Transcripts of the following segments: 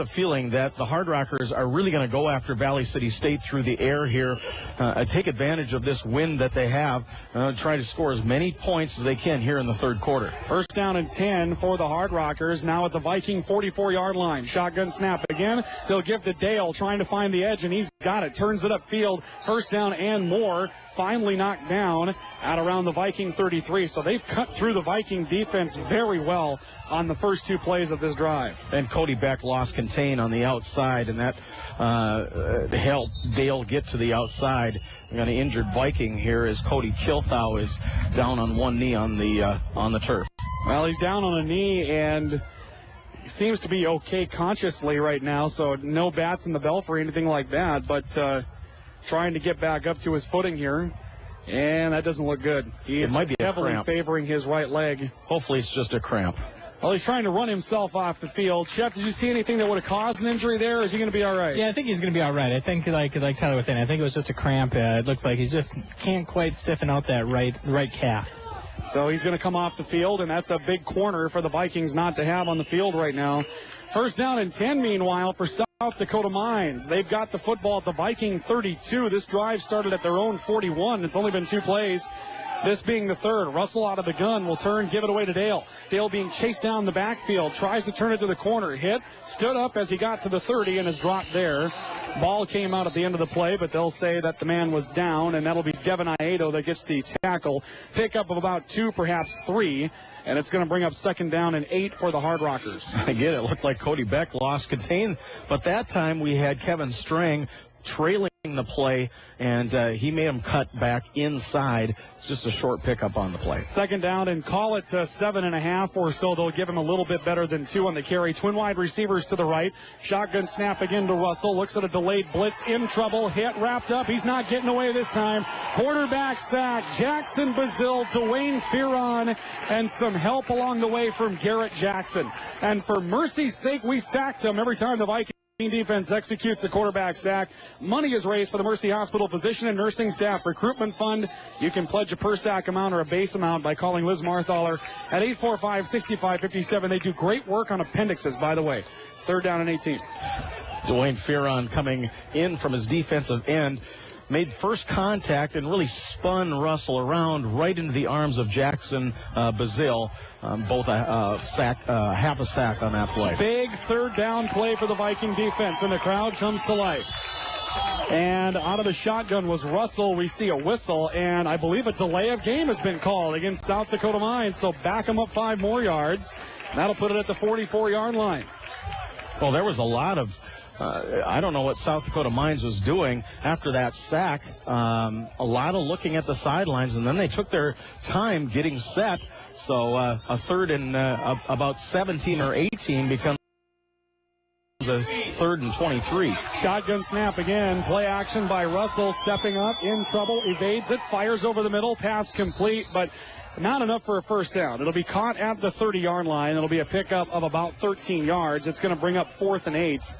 the feeling that the Hard Rockers are really going to go after Valley City State through the air here, take advantage of this wind that they have, try to score as many points as they can here in the third quarter. First down and 10 for the Hard Rockers, now at the Viking 44-yard line. Shotgun snap again. They'll give to Dale, trying to find the edge, and he's got it. Turns it upfield. First down and more. Finally knocked down at around the Viking 33. So they've cut through the Viking defense very well on the first two plays of this drive. And Cody Beck lost contain on the outside, and that helped Dale get to the outside. We got an injured Viking here as Cody Kilthau is down on one knee on the turf. Well, he's down on a knee and seems to be okay consciously right now, so no bats in the belfry or anything like that, but trying to get back up to his footing here, and that doesn't look good. He's heavily favoring his right leg. Hopefully it's just a cramp. Well, he's trying to run himself off the field. Chef, did you see anything that would have caused an injury there, or is he going to be all right? Yeah, I think he's going to be all right. I think, like Tyler was saying, I think it was just a cramp. It looks like he's just can't quite stiffen out that right calf. So he's going to come off the field, and that's a big corner for the Vikings not to have on the field right now. First down and 10, meanwhile, for South Dakota Mines. They've got the football at the Viking 32. This drive started at their own 41. It's only been 2 plays. This being the third. Russell out of the gun will turn, give it away to Dale. Dale being chased down the backfield, tries to turn it to the corner. Hit, stood up as he got to the 30 and is dropped there. Ball came out at the end of the play, but they'll say that the man was down, and that'll be Devin Iedo that gets the tackle. Pickup of about 2, perhaps 3, and it's going to bring up second down and 8 for the Hard Rockers. Again, it looked like Cody Beck lost contain, but that time we had Kevin Strang trailing the play, and he made him cut back inside. Just a short pickup on the play. Second down, and call it 7.5 or so. They'll give him a little bit better than 2 on the carry. Twin wide receivers to the right. Shotgun snap again to Russell. Looks at a delayed blitz. In trouble. Hit, wrapped up. He's not getting away this time. Quarterback sack. Jackson Bazille, Dwayne Fearon, and some help along the way from Garrett Jackson. And for mercy's sake, we sacked them every time the Vikings defense executes a quarterback sack. Money is raised for the Mercy Hospital Physician and Nursing Staff Recruitment Fund. You can pledge a per sack amount or a base amount by calling Liz Marthaler at 845-6557. They do great work on appendixes, by the way. It's third down and 18. Dwayne Fearon coming in from his defensive end. Made first contact and really spun Russell around right into the arms of Jackson Bazille. Both half a sack on that play. Big third down play for the Viking defense, and the crowd comes to life. And out of the shotgun was Russell. We see a whistle, and I believe a delay of game has been called against South Dakota Mines, so back them up 5 more yards. That'll put it at the 44-yard line. Well, there was a lot of I don't know what South Dakota Mines was doing after that sack. A lot of looking at the sidelines, and then they took their time getting set. So a third and about 17 or 18 becomes a third and 23. Shotgun snap again. Play action by Russell, stepping up, in trouble, evades it, fires over the middle, pass complete, but not enough for a first down. It'll be caught at the 30-yard line. It'll be a pickup of about 13 yards. It's going to bring up 4th and 8.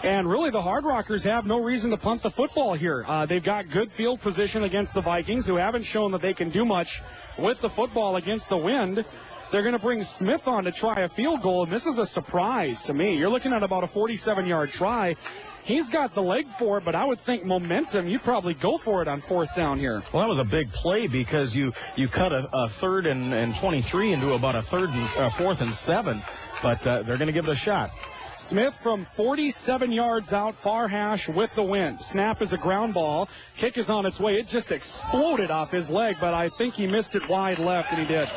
And really, the Hard Rockers have no reason to punt the football here. They've got good field position against the Vikings, who haven't shown that they can do much with the football against the wind. They're going to bring Smith on to try a field goal, and this is a surprise to me. You're looking at about a 47-yard try. He's got the leg for it, but I would think momentum, you'd probably go for it on 4th down here. Well, that was a big play because you cut a third and 23 into about a 4th and 7, but they're going to give it a shot. Smith from 47 yards out, far hash with the wind. Snap is a ground ball. Kick is on its way. It just exploded off his leg, but I think he missed it wide left, and he did.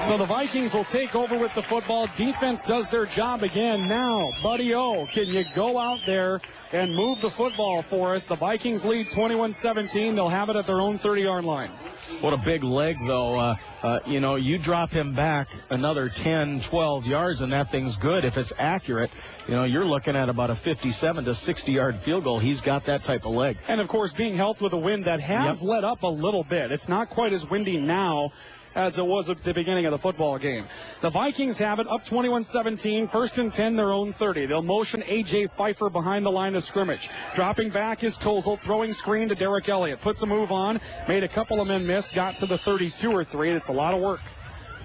So the Vikings will take over with the football. Defense does their job again. Now, Buddy O, can you go out there and move the football for us? The Vikings lead 21-17. They'll have it at their own 30-yard line. What a big leg, though. You drop him back another 10, 12 yards, and that thing's good. If it's accurate, you're looking at about a 57 to 60-yard field goal. He's got that type of leg. And, of course, being helped with a wind that has let up a little bit. It's not quite as windy now as it was at the beginning of the football game. The Vikings have it up 21-17, 1st and 10, their own 30. They'll motion A.J. Pfeiffer behind the line of scrimmage. Dropping back is Kozel, throwing screen to Derek Elliott. Puts a move on, made a couple of men miss, got to the 32 or 3. It's a lot of work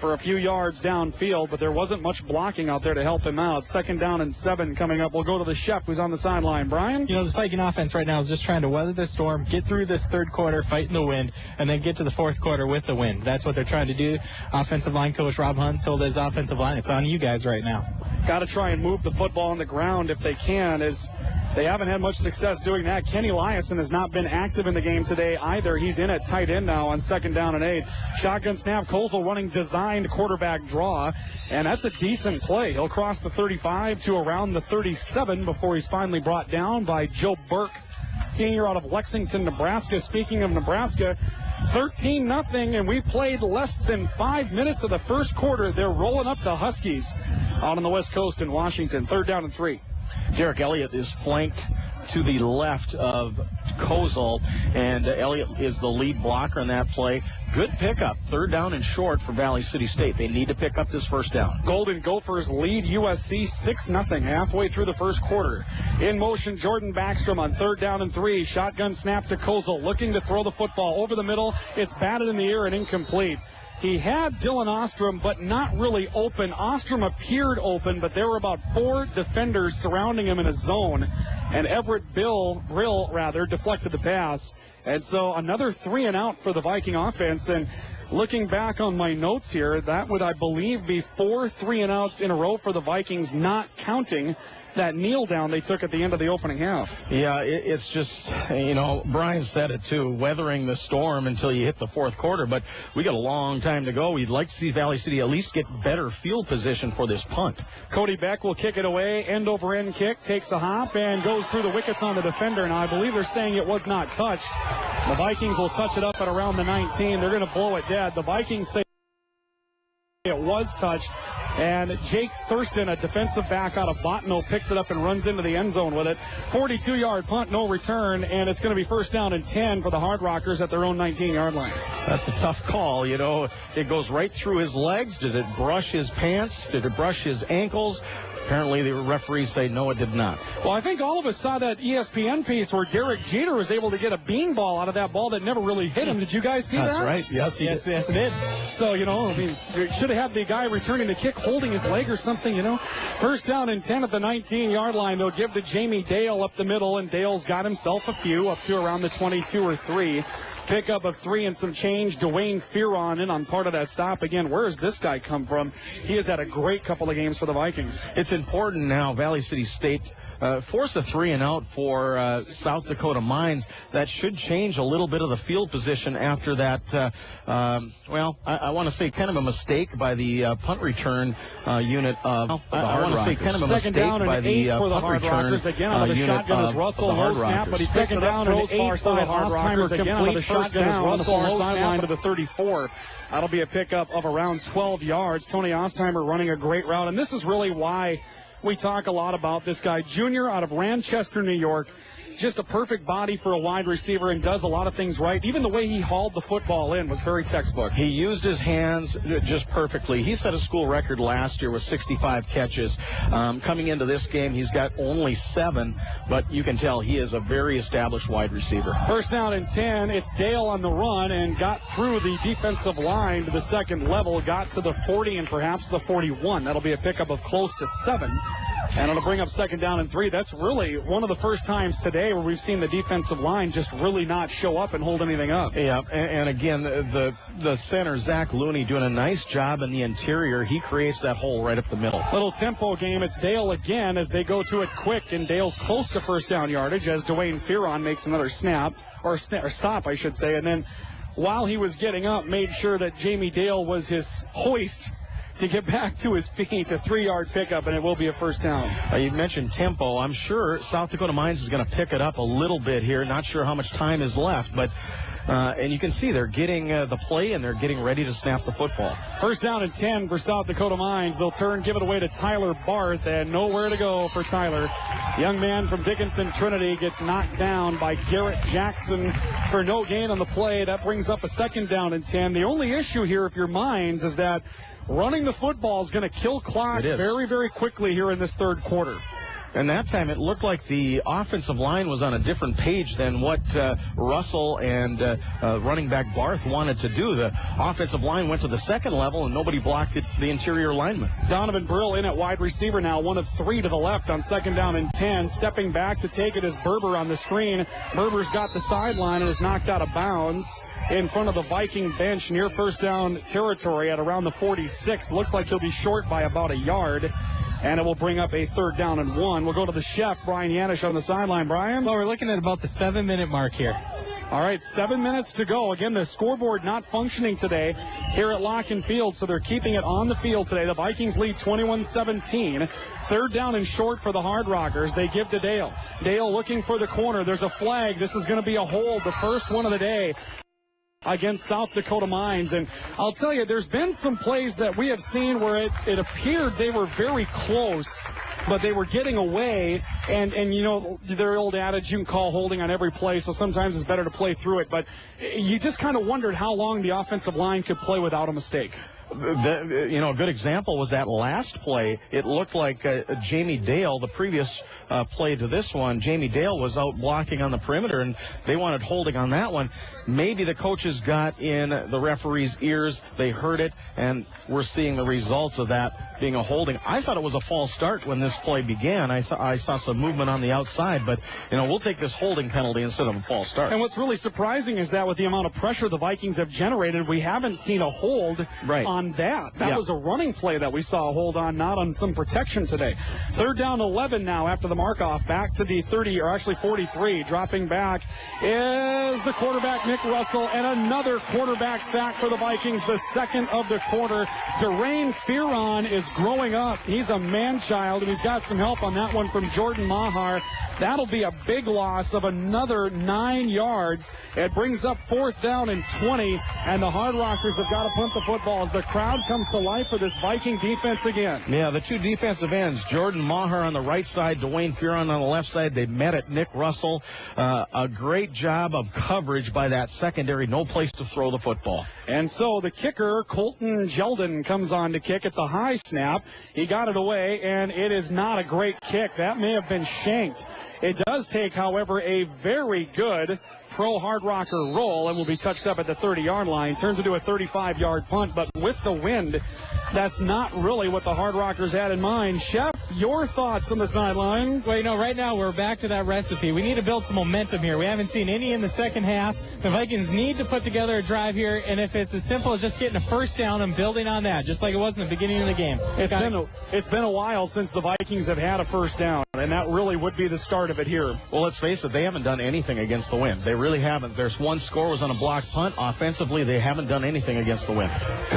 for a few yards downfield, but there wasn't much blocking out there to help him out. 2nd down and 7 coming up. We'll go to the chef who's on the sideline. Brian? You know, this Viking offense right now is just trying to weather the storm, get through this third quarter, fighting the wind, and then get to the fourth quarter with the wind. That's what they're trying to do. Offensive line coach Rob Hunt told his offensive line, it's on you guys right now. Got to try and move the football on the ground if they can, as they haven't had much success doing that. Kenny Eliason has not been active in the game today either. He's in at tight end now on 2nd down and 8. Shotgun snap, Kozel running designed quarterback draw, and that's a decent play. He'll cross the 35 to around the 37 before he's finally brought down by Joe Burke, senior out of Lexington, Nebraska. Speaking of Nebraska, 13-0, and we played less than 5 minutes of the first quarter. They're rolling up the Huskies out on the West Coast in Washington. 3rd down and 3. Derek Elliott is flanked to the left of Kozel, and Elliott is the lead blocker in that play. Good pickup. 3rd down and short for Valley City State. They need to pick up this first down. Golden Gophers lead USC 6-0 halfway through the first quarter. In motion, Jordan Backstrom on 3rd down and 3. Shotgun snap to Kozel, looking to throw the football over the middle. It's batted in the air and incomplete. He had Dylan Ostrom, but not really open. Ostrom appeared open, but there were about 4 defenders surrounding him in a zone, and Everett Brill deflected the pass. And so another 3 and out for the Viking offense. And looking back on my notes here, that would, I believe, be 4 3 and outs in a row for the Vikings, not counting that kneel down they took at the end of the opening half. Yeah, it's just, you know, Brian said it too, weathering the storm until you hit the fourth quarter, but we got a long time to go. We'd like to see Valley City at least get better field position for this punt. Cody Beck will kick it away, end over end kick, takes a hop and goes through the wickets on the defender. Now I believe they're saying it was not touched. The Vikings will touch it up at around the 19. They're going to blow it dead. The Vikings say it was touched, and Jake Thurston, a defensive back out of Bottineau, picks it up and runs into the end zone with it. 42-yard punt, no return, and it's going to be 1st down and 10 for the Hard Rockers at their own 19-yard line. That's a tough call, you know. It goes right through his legs. Did it brush his pants? Did it brush his ankles? Apparently, the referees say no, it did not. Well, I think all of us saw that ESPN piece where Derek Jeter was able to get a beanball out of that ball that never really hit him. Did you guys see that? That's right. Yes, yes, it did. So, you know, I mean, you should have had the guy returning the kick holding his leg or something, you know. 1st down and 10 at the 19-yard line. They'll give to Jamie Dale up the middle, and Dale's got himself a few up to around the 22 or 3. Pickup of 3 and some change. Dwayne Fearon in on part of that stop. Again, where does this guy come from? He has had a great couple of games for the Vikings. It's important now, Valley City State force a 3 and out for South Dakota Mines. That should change a little bit of the field position after that. I want to say kind of a mistake by the punt return unit of I want to say kind of a mistake by the punt return again on the shotgun is Russell. No snap, but he's 2nd down and 8 for the Hard Rockers again on the shotgun is Russell. No snap to the 34. That'll be a pickup of around 12 yards. Tony Ostheimer running a great route, and this is really why we talk a lot about this guy. Junior out of Ranchester, New York. Just a perfect body for a wide receiver and does a lot of things right. Even the way he hauled the football in was very textbook. He used his hands just perfectly. He set a school record last year with 65 catches. Coming into this game, he's got only 7, but you can tell he is a very established wide receiver. 1st down and 10. It's Dale on the run and got through the defensive line to the second level, got to the 40 and perhaps the 41. That'll be a pickup of close to 7. And it'll bring up 2nd down and 3. That's really one of the first times today where we've seen the defensive line just really not show up and hold anything up. Yeah, and again, the center, Zach Looney, doing a nice job in the interior. He creates that hole right up the middle. Little tempo game. It's Dale again as they go to it quick, and Dale's close to 1st down yardage as Dwayne Fearon makes another snap, or stop, I should say. And then while he was getting up, made sure that Jamie Dale was his hoist to get back to his feet. A 3-yard pickup, and it will be a 1st down. You mentioned tempo. I'm sure South Dakota Mines is going to pick it up a little bit here. Not sure how much time is left, but and you can see they're getting the play and they're getting ready to snap the football. 1st down and 10 for South Dakota Mines. They'll give it away to Tyler Barth, and nowhere to go for Tyler. Young man from Dickinson Trinity gets knocked down by Garrett Jackson for no gain on the play. That brings up a 2nd down and 10. The only issue here, if you're Mines, is that running the football is going to kill clock very, very quickly here in this third quarter. And that time it looked like the offensive line was on a different page than what Russell and running back Barth wanted to do. The offensive line went to the second level, and nobody blocked the interior lineman. Donovan Brill in at wide receiver now, 1 of 3 to the left on 2nd down and 10. Stepping back to take it is Berber on the screen. Berber's got the sideline and is knocked out of bounds in front of the Viking bench near first down territory at around the 46. Looks like he'll be short by about a yard. And it will bring up a 3rd down and 1. We'll go to the chef, Brian Yanish, on the sideline. Brian? Well, we're looking at about the 7-minute mark here. All right, 7 minutes to go. Again, the scoreboard not functioning today here at Lock and Field, so they're keeping it on the field today. The Vikings lead 21-17. 3rd down and short for the Hard Rockers. They give to Dale. Dale looking for the corner. There's a flag. This is going to be a hold, the first one of the day against South Dakota Mines. And I'll tell you, there's been some plays that we have seen where it appeared they were very close, but they were getting away. And you know, their old adage, you can call holding on every play, so sometimes it's better to play through it. But you just kind of wondered how long the offensive line could play without a mistake. A good example was that last play. It looked like Jamie Dale, the previous play to this one, Jamie Dale was out blocking on the perimeter, and they wanted holding on that one. Maybe the coaches got in the referee's ears. They heard it, and we're seeing the results of that being a holding. I thought it was a false start when this play began. I saw some movement on the outside, but, we'll take this holding penalty instead of a false start. And what's really surprising is that with the amount of pressure the Vikings have generated, we haven't seen a hold on that. That was a running play that we saw a hold on, not on some protection today. 3rd down 11 now after the mark-off. Back to the 30, or actually 43. Dropping back is the quarterback, Nick Russell, and another quarterback sack for the Vikings, the 2nd of the quarter. Derain Fearon is growing up. He's a man-child, and he's got some help on that one from Jordan Mahar. That'll be a big loss of another 9 yards. It brings up 4th down and 20, and the Hard Rockers have got to punt the football as the crowd comes to life for this Viking defense again. Yeah, the two defensive ends, Jordan Maher on the right side, Dwayne Fearon on the left side. They met at Nick Russell. A great job of coverage by that secondary. No place to throw the football. And so the kicker, Colton Jeldon, comes on to kick. It's a high snap. He got it away, and it is not a great kick. That may have been shanked. It does take, however, a very good pro Hard Rocker roll and will be touched up at the 30-yard line. Turns into a 35-yard punt, but with the wind, that's not really what the Hard Rockers had in mind. Chef, your thoughts on the sideline? Well, right now we're back to that recipe. We need to build some momentum here. We haven't seen any in the second half. The Vikings need to put together a drive here, and if it's as simple as just getting a first down and building on that, just like it was in the beginning of the game. It's been a while since the Vikings have had a first down, and that really would be the start of it here. Well, let's face it, they haven't done anything against the wind. They really haven't. There's one score was on a blocked punt. Offensively, they haven't done anything against the wind.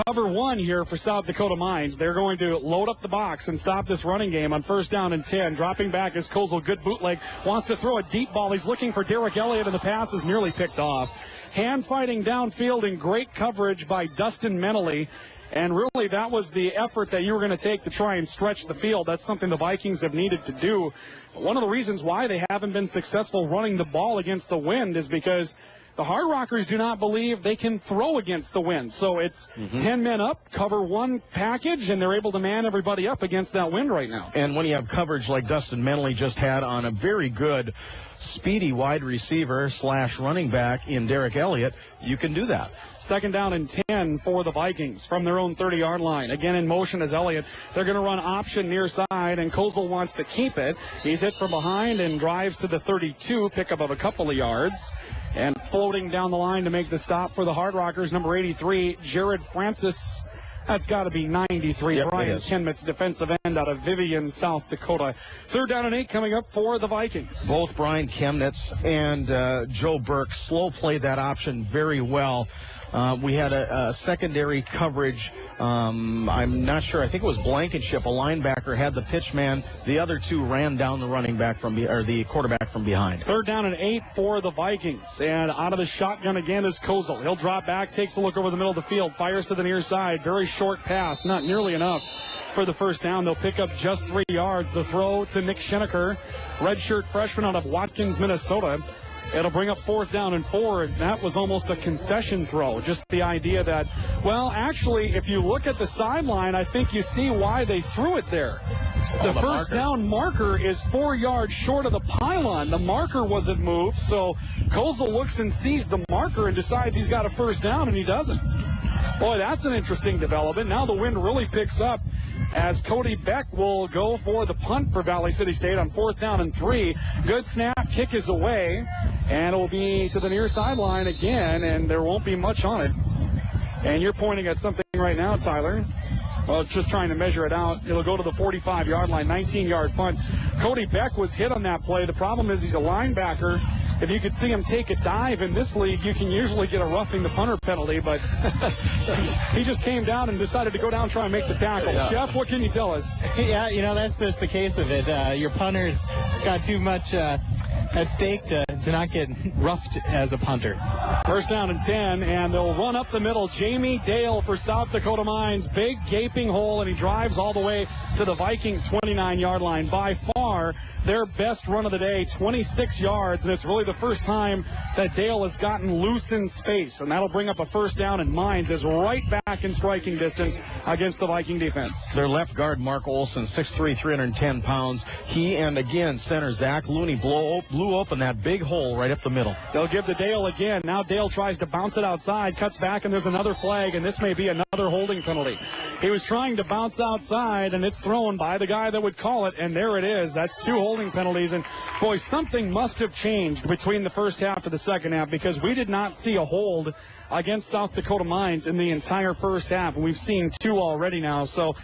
Cover 1 here for South Dakota Mines. They're going to load up the box and stop this running game on 1st down and 10. Dropping back is Kozel. Good bootleg. Wants to throw a deep ball. He's looking for Derek Elliott, and the pass is nearly picked off. Hand fighting downfield and great coverage by Dustin Menely. And really, that was the effort that you were going to take to try and stretch the field. That's something the Vikings have needed to do. One of the reasons why they haven't been successful running the ball against the wind is because the Hard Rockers do not believe they can throw against the wind. So it's 10 men up, cover 1 package, and they're able to man everybody up against that wind right now. And when you have coverage like Dustin Menley just had on a very good, speedy wide receiver / running back in Derek Elliott, you can do that. 2nd down and 10 for the Vikings from their own 30-yard line. Again in motion is Elliott. They're going to run option near side, and Kozel wants to keep it. He's hit from behind and drives to the 32, pickup of a couple of yards. And floating down the line to make the stop for the Hard Rockers, number 83, Jared Francis. That's got to be 93. Yep, Brian Kenmitz, defensive end out of Vivian, South Dakota. 3rd down and 8 coming up for the Vikings. Both Brian Chemnitz and Joe Burke slow played that option very well. We had a secondary coverage. I'm not sure. I think it was Blankenship, a linebacker, had the pitch man. The other two ran down the running back the quarterback from behind. 3rd down and 8 for the Vikings. And out of the shotgun again is Kozel. He'll drop back, takes a look over the middle of the field, fires to the near side. Very short pass, not nearly enough for the first down. They'll pick up just 3 yards. The throw to Nick Schenecker, redshirt freshman out of Watkins, Minnesota. It'll bring up 4th down and 4. That was almost a concession throw. Just the idea that, well, actually, if you look at the sideline, I think you see why they threw it there. The first down marker is 4 yards short of the pylon. The marker wasn't moved, so Kozel looks and sees the marker and decides he's got a first down, and he doesn't. Boy, that's an interesting development. Now the wind really picks up as Cody Beck will go for the punt for Valley City State on 4th down and 3. Good snap, kick is away, and it will be to the near sideline again, and there won't be much on it. And you're pointing at something right now, Tyler. Well, just trying to measure it out. It'll go to the 45-yard line, 19-yard punt. Cody Beck was hit on that play. The problem is he's a linebacker. If you could see him take a dive in this league, you can usually get a roughing the punter penalty, but he just came down and decided to go down and try and make the tackle. Yeah. Jeff, what can you tell us? Yeah, that's just the case of it. Your punter's got too much at stake to not get roughed as a punter. First down and 10, and they'll run up the middle. Jamie Dale for South Dakota Mines. Big gaping hole, and he drives all the way to the Viking 29-yard line. By far, their best run of the day, 26 yards, and it's really the first time that Dale has gotten loose in space, and that'll bring up a first down, and Mines is right back in striking distance against the Viking defense. Their left guard, Mark Olson, 6'3", 310 pounds. He and, again, center Zach Looney blew open that big hole right up the middle. They'll give to Dale again. Now Dale tries to bounce it outside, cuts back, and there's another flag, and this may be another holding penalty. He was trying to bounce outside, and it's thrown by the guy that would call it, and there it is. That's 2 holding penalties, and boy, something must have changed between the first half to the second half, because we did not see a hold against South Dakota Mines in the entire first half, and we've seen 2 already now. So,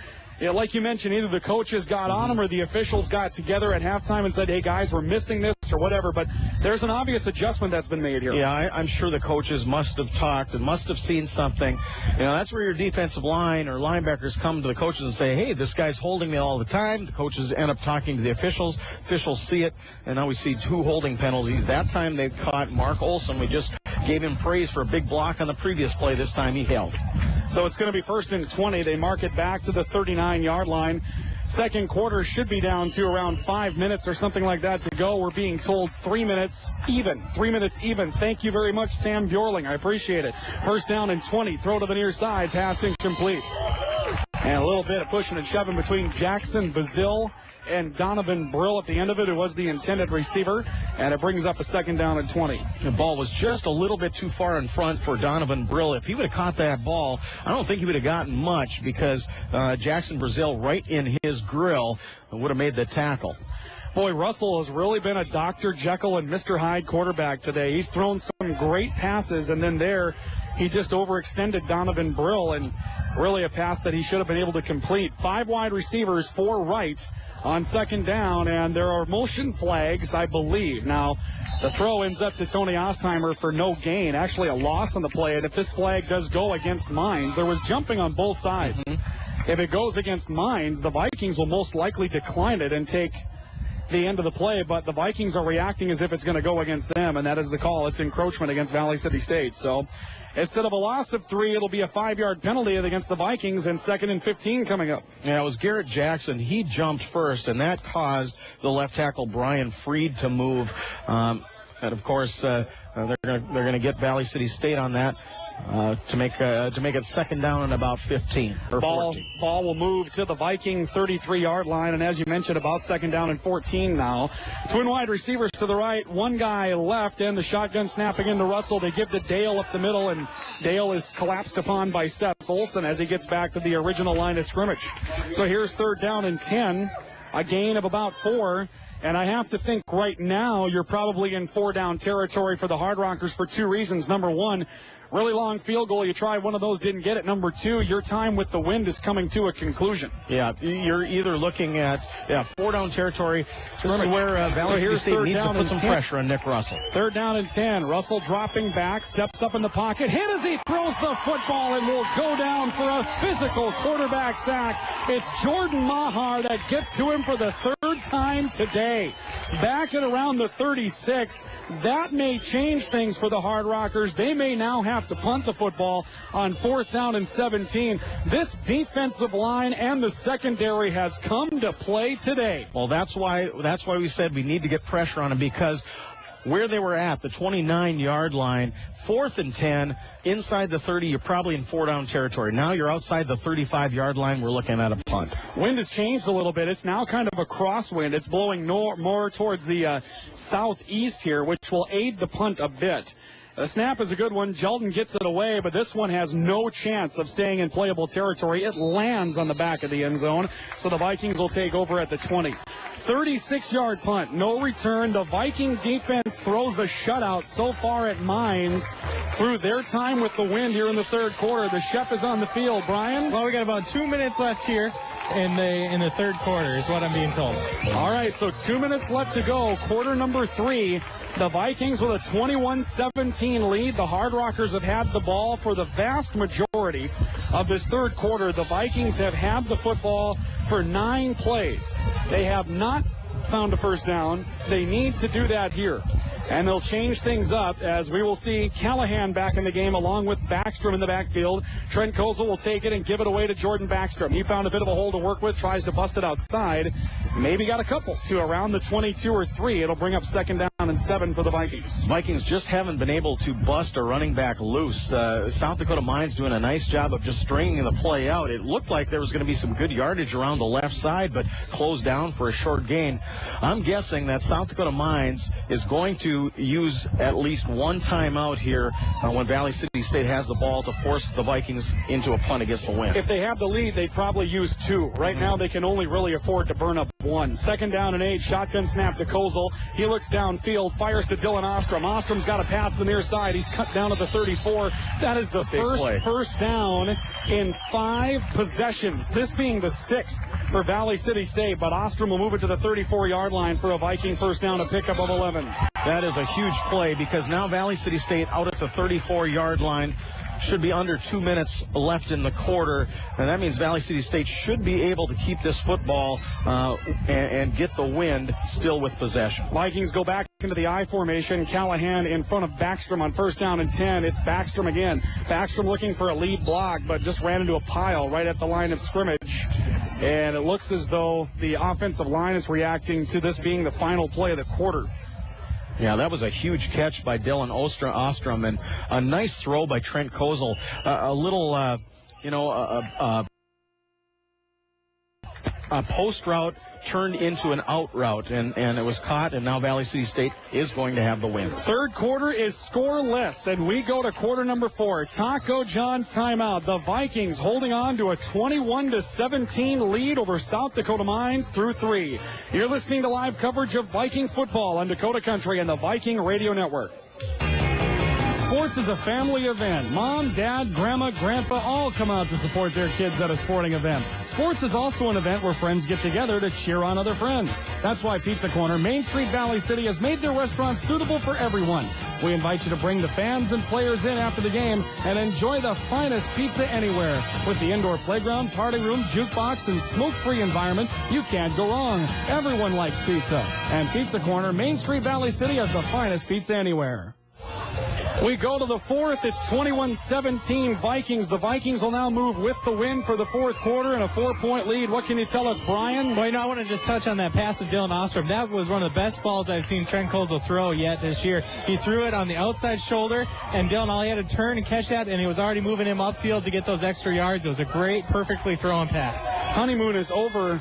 yeah, like you mentioned, either the coaches got on them or the officials got together at halftime and said, hey, guys, we're missing this or whatever. But there's an obvious adjustment that's been made here. Yeah, I'm sure the coaches must have talked and must have seen something. You know, that's where your defensive line or linebackers come to the coaches and say, hey, this guy's holding me all the time. The coaches end up talking to the officials. Officials see it, and now we see 2 holding penalties. That time they caught Mark Olson. We just gave him praise for a big block on the previous play. This time he held. So it's going to be 1st and 20. They mark it back to the 39-yard line. Second quarter should be down to around 5 minutes or something like that to go. We're being told 3 minutes even. 3 minutes even. Thank you very much, Sam Bjorling. I appreciate it. First down and 20. Throw to the near side. Pass incomplete. And a little bit of pushing and shoving between Jackson Bazille and Donovan Brill at the end of it, who was the intended receiver, and it brings up a 2nd down and 20. The ball was just a little bit too far in front for Donovan Brill. If he would have caught that ball, I don't think he would have gotten much, because Jackson Brazil right in his grill would have made the tackle. Boy, Russell has really been a Dr. Jekyll and Mr. Hyde quarterback today. He's thrown some great passes, and then there he just overextended Donovan Brill, and really a pass that he should have been able to complete. 5 wide receivers, 4 right on 2nd down, and there are motion flags, I believe. Now, the throw ends up to Tony Ostheimer for no gain, actually a loss on the play, and if this flag does go against Mines, there was jumping on both sides. If it goes against Mines, the Vikings will most likely decline it and take the end of the play, but the Vikings are reacting as if it's going to go against them, and that is the call. It's encroachment against Valley City State. So instead of a loss of 3, it'll be a 5-yard penalty against the Vikings, and 2nd and 15 coming up. Yeah, it was Garrett Jackson. He jumped first, and that caused the left tackle Brian Freed to move. And of course, they're going to get Valley City State on that. To make it 2nd down and about 15 or 14. Ball will move to the Viking 33-yard line, and as you mentioned, about 2nd down and 14 now. Twin wide receivers to the right, 1 guy left, and the shotgun snapping into Russell. They give to Dale up the middle, and Dale is collapsed upon by Seth Olson as he gets back to the original line of scrimmage. So here's 3rd down and 10, a gain of about 4. And I have to think right now you're probably in 4-down territory for the Hard Rockers for 2 reasons. Number 1, really long field goal. You tried one of those, didn't get it. Number 2, your time with the wind is coming to a conclusion. Yeah, you're either looking at 4-down territory. This is where Valley City State needs to put some pressure on Nick Russell. 3rd down and 10. Russell dropping back, steps up in the pocket, hit as he throws the football, and will go down for a physical quarterback sack. It's Jordan Maher that gets to him for the 3rd time today. Back at around the 36. That may change things for the Hard Rockers. They may now have to punt the football on 4th down and 17. This defensive line and the secondary has come to play today. Well, that's why we said we need to get pressure on them, because where they were at, the 29-yard line, 4th and 10, inside the 30, you're probably in 4-down territory. Now you're outside the 35-yard line, we're looking at a punt. Wind has changed a little bit. It's now kind of a crosswind. It's blowing more towards the southeast here, which will aid the punt a bit. The snap is a good one. Jelton gets it away, but this one has no chance of staying in playable territory. It lands on the back of the end zone, so the Vikings will take over at the 20. 36-yard punt, no return. The Viking defense throws a shutout so far at Mines through their time with the wind here in the third quarter. The chef is on the field. Brian? Well, we got about 2 minutes left here in the third quarter is what I'm being told. All right, so 2 minutes left to go. Quarter number 3. The Vikings with a 21-17 lead. The Hard Rockers have had the ball for the vast majority of this third quarter. The Vikings have had the football for 9 plays. They have not found a first down. They need to do that here. And they'll change things up as we will see Callahan back in the game along with Backstrom in the backfield. Trent Kozel will take it and give it away to Jordan Backstrom. He found a bit of a hole to work with, tries to bust it outside. Maybe got a couple to around the 22 or 3. It'll bring up 2nd down and 7 for the Vikings. Vikings just haven't been able to bust a running back loose. South Dakota Mines doing a nice job of just stringing the play out. It looked like there was going to be some good yardage around the left side, but closed down for a short gain. I'm guessing that South Dakota Mines is going to use at least one timeout here when Valley City State has the ball to force the Vikings into a punt against the wind. If they have the lead, they'd probably use 2. Right now, they can only really afford to burn up 1. 2nd down and 8. Shotgun snap to Kozel. He looks downfield, fires to Dylan Ostrom. Ostrom's got a path to the near side. He's cut down at the 34. That is the first down in 5 possessions. This being the 6th for Valley City State, but Ostrom will move it to the 34-yard line for a Viking first down, a pickup of 11. That is a huge play because now Valley City State out at the 34-yard line. Should be under 2 minutes left in the quarter, and that means Valley City State should be able to keep this football and get the wind still with possession. Vikings go back into the I formation. Callahan in front of Backstrom on 1st down and 10. It's Backstrom again. Backstrom looking for a lead block, but just ran into a pile right at the line of scrimmage. And it looks as though the offensive line is reacting to this being the final play of the quarter. Yeah, that was a huge catch by Dylan Ostrom, and a nice throw by Trent Kozel. A little, a post route turned into an out route, and it was caught, and now Valley City State is going to have the win. Third quarter is scoreless, and we go to quarter number 4. Taco John's timeout. The Vikings holding on to a 21-17 lead over South Dakota Mines through 3. You're listening to live coverage of Viking football on Dakota Country and the Viking Radio Network. Sports is a family event. Mom, Dad, Grandma, Grandpa all come out to support their kids at a sporting event. Sports is also an event where friends get together to cheer on other friends. That's why Pizza Corner, Main Street, Valley City has made their restaurant suitable for everyone. We invite you to bring the fans and players in after the game and enjoy the finest pizza anywhere. With the indoor playground, party room, jukebox, and smoke-free environment, you can't go wrong. Everyone likes pizza. And Pizza Corner, Main Street, Valley City has the finest pizza anywhere. We go to the 4th. It's 21-17 Vikings. The Vikings will now move with the win for the 4th quarter and a 4-point lead. What can you tell us, Brian? Well, I want to just touch on that pass of Dylan Ostrom. That was one of the best balls I've seen Trent Kozel throw yet this year. He threw it on the outside shoulder, and Dylan, all he had to turn and catch that, and he was already moving him upfield to get those extra yards. It was a great, perfectly thrown pass. Honeymoon is over.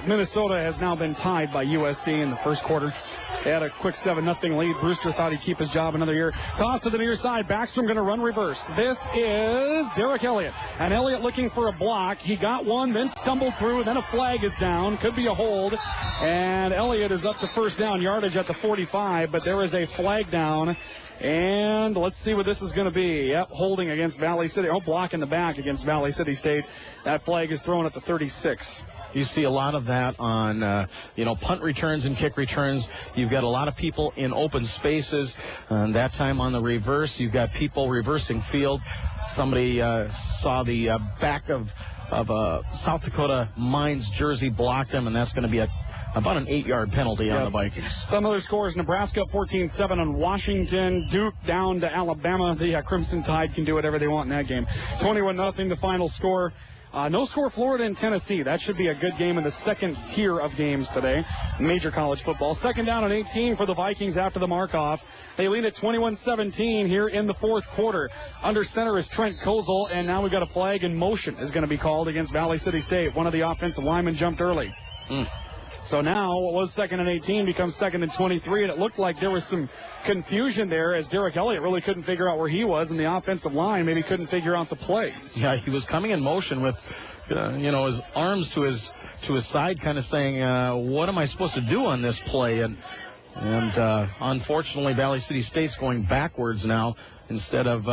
Minnesota has now been tied by USC in the first quarter. They had a quick 7-0 lead. Brewster thought he'd keep his job another year. Toss to the near side. Backstrom going to run reverse. This is Derek Elliott. And Elliott looking for a block. He got one, then stumbled through, then a flag is down. Could be a hold. And Elliott is up to first down yardage at the 45, but there is a flag down. And let's see what this is going to be. Yep, holding against Valley City. Oh, block in the back against Valley City State. That flag is thrown at the 36. You see a lot of that on, punt returns and kick returns. You've got a lot of people in open spaces. And that time on the reverse, you've got people reversing field. Somebody saw the back of a South Dakota Mines jersey, blocked them, and that's going to be about an 8-yard penalty on the Vikings. Some other scores: Nebraska 14-7 on Washington. Duke down to Alabama. The Crimson Tide can do whatever they want in that game. 21-0 the final score. No score Florida and Tennessee. That should be a good game in the second tier of games today. Major college football. Second down and 18 for the Vikings after the mark-off. They lead at 21-17 here in the fourth quarter. Under center is Trent Kozel, and now we've got a flag in motion is going to be called against Valley City State. One of the offensive linemen jumped early. So now what was second and 18 becomes second and 23, and it looked like there was some confusion there as Derek Elliott really couldn't figure out where he was, and the offensive line maybe couldn't figure out the play. Yeah, he was coming in motion with, his arms to his side, kind of saying, what am I supposed to do on this play? And unfortunately, Valley City State's going backwards now instead of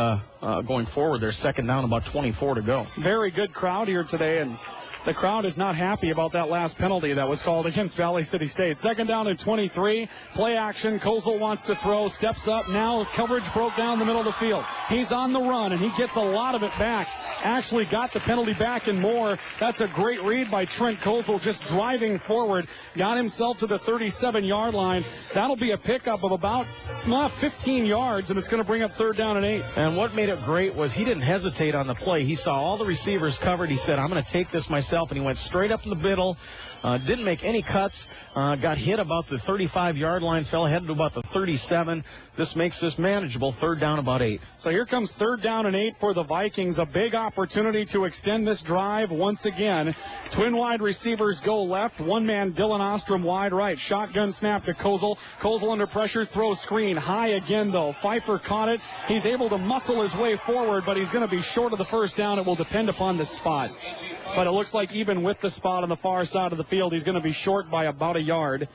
going forward. They're second down, about 24 to go. Very good crowd here today, and the crowd is not happy about that last penalty that was called against Valley City State. Second down and 23. Play action. Kozel wants to throw. Steps up. Now coverage broke down the middle of the field. He's on the run, and he gets a lot of it back. Actually got the penalty back and more. That's a great read by Trent Kozel, just driving forward. Got himself to the 37-yard line. That'll be a pickup of about 15 yards, and it's going to bring up third down and 8. And what made it great was he didn't hesitate on the play. He saw all the receivers covered. He said, I'm going to take this myself, and he went straight up in the middle. Didn't make any cuts. Got hit about the 35-yard line, fell ahead to about the 37. This makes this manageable. Third down, about 8. So here comes third down and 8 for the Vikings. A big opportunity to extend this drive once again. Twin wide receivers go left. One man, Dylan Ostrom, wide right. Shotgun snap to Kozel. Kozel under pressure, throw screen. High again, though. Pfeiffer caught it. He's able to muscle his way forward, but he's going to be short of the first down. It will depend upon the spot. But it looks like even with the spot on the far side of the field, he's going to be short by about a yard.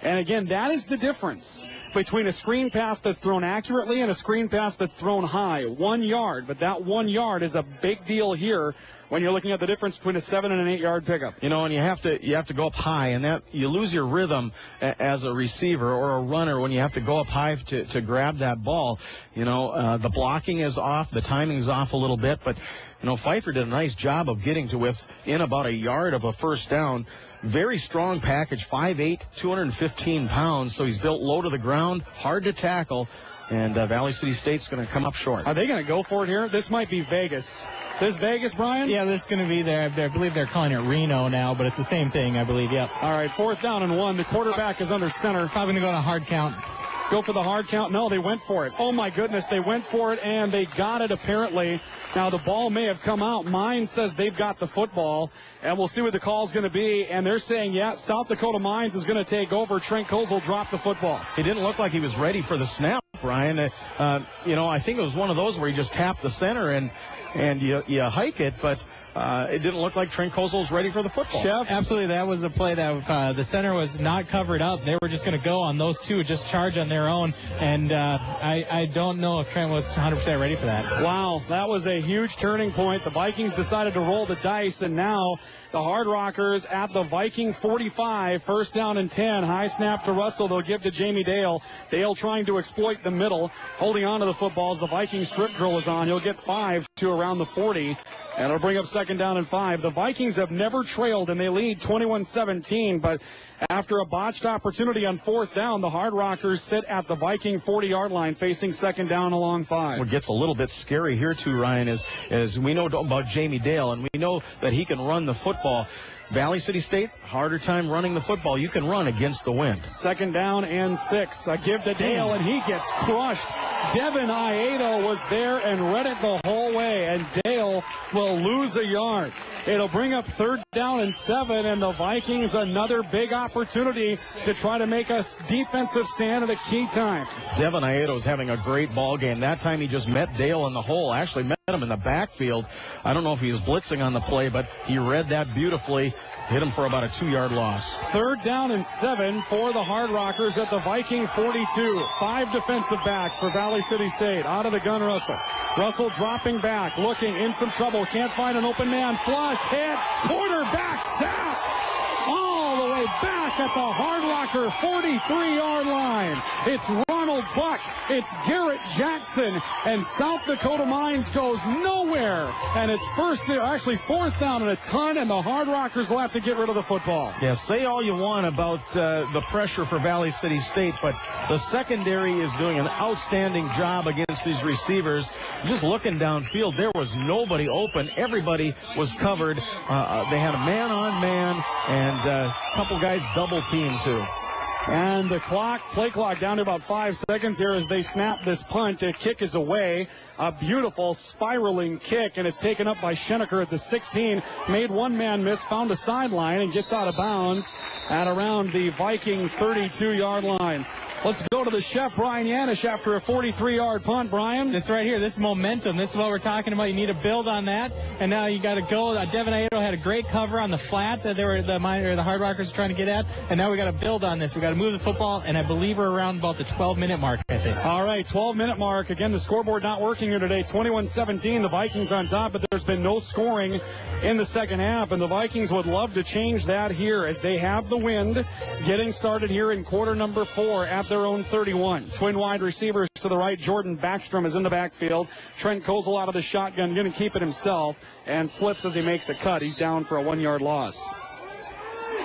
And again, that is the difference between a screen pass that's thrown accurately and a screen pass that's thrown high. 1 yard, but that 1 yard is a big deal here when you're looking at the difference between a 7 and an 8 yard pickup. And you have to go up high, and that you lose your rhythm as a receiver or a runner when you have to go up high to grab that ball. The blocking is off, the timing is off a little bit, but Pfeiffer did a nice job of getting to within about a yard of a first down. Very strong package, 5'8", 215 pounds, so he's built low to the ground, hard to tackle, and Valley City State's going to come up short. Are they going to go for it here? This might be Vegas. This Vegas, Brian? Yeah, this is going to be there. I believe they're calling it Reno now, but it's the same thing, I believe, yep. All right, fourth down and 1. The quarterback is under center. Probably going to go to hard count. Go for the hard count. No, they went for it. Oh, my goodness. They went for it, and they got it, apparently. Now, the ball may have come out. Mines says they've got the football, and we'll see what the call's going to be. And they're saying, yeah, South Dakota Mines is going to take over. Trent Kozel dropped the football. He didn't look like he was ready for the snap, Brian. I think it was one of those where he just tapped the center and you hike it, but it didn't look like Trent Kozel was ready for the football. Chef? Absolutely, that was a play that the center was not covered up. They were just going to go on those two, just charge on their own, and I don't know if Trent was 100% ready for that. Wow, that was a huge turning point. The Vikings decided to roll the dice, and now the Hard Rockers at the Viking 45, first down and 10. High snap to Russell. They'll give to Jamie Dale. Dale trying to exploit the middle, holding on to the football as the Viking strip drill is on. He'll get 5 to around the 40. And it'll bring up second down and 5. The Vikings have never trailed, and they lead 21-17. But after a botched opportunity on fourth down, the Hard Rockers sit at the Viking 40-yard line, facing second down along 5. What gets a little bit scary here, too, Ryan, is we know about Jamie Dale, and we know that he can run the football. Valley City State, harder time running the football. You can run against the wind. Second down and 6. A give to Dale, and he gets crushed. Devin Iedo was there and read it the whole way, and Dale will lose a yard. It'll bring up third down and 7, and the Vikings another big opportunity to try to make a defensive stand at a key time. Devin Iedo's having a great ball game. That time he just met Dale in the hole, actually met him in the backfield. I don't know if he was blitzing on the play, but he read that beautifully. Hit him for about a 2-yard loss. Third down and 7 for the Hard Rockers at the Viking 42. 5 defensive backs for Valley City State. Out of the gun, Russell. Russell dropping back, looking in some trouble. Can't find an open man. Flush, hit, quarterback sack. All the way back back at the Hard Rocker 43-yard line. It's Ronald Buck. It's Garrett Jackson. And South Dakota Mines goes nowhere. And it's fourth down and a ton, and the Hard Rockers will have to get rid of the football. Yeah, say all you want about the pressure for Valley City State, but the secondary is doing an outstanding job against these receivers. Just looking downfield, there was nobody open. Everybody was covered. They had a man-on-man and a couple guys double-teamed, too. And the play clock down to about 5 seconds here as they snap this punt. The kick is away. A beautiful spiraling kick, and it's taken up by Schenecker at the 16. Made one man miss, found a sideline, and gets out of bounds at around the Viking 32-yard line. Let's go to the chef, Brian Yanish, after a 43-yard punt. Brian? This right here, this is momentum. This is what we're talking about. You need to build on that, and now you got to go. Devin Ayedo had a great cover on the flat that the Hard Rockers were trying to get at, and now we got to build on this. We got to move the football, and I believe we're around about the 12-minute mark, I think. All right, 12-minute mark. Again, the scoreboard not working here today. 21-17, the Vikings on top, but there's been no scoring in the second half, and the Vikings would love to change that here as they have the wind getting started here in quarter number 4 at their own 31. Twin wide receivers to the right. Jordan Backstrom is in the backfield. Trent Kozel out of the shotgun, going to keep it himself, and slips as he makes a cut. He's down for a 1-yard loss.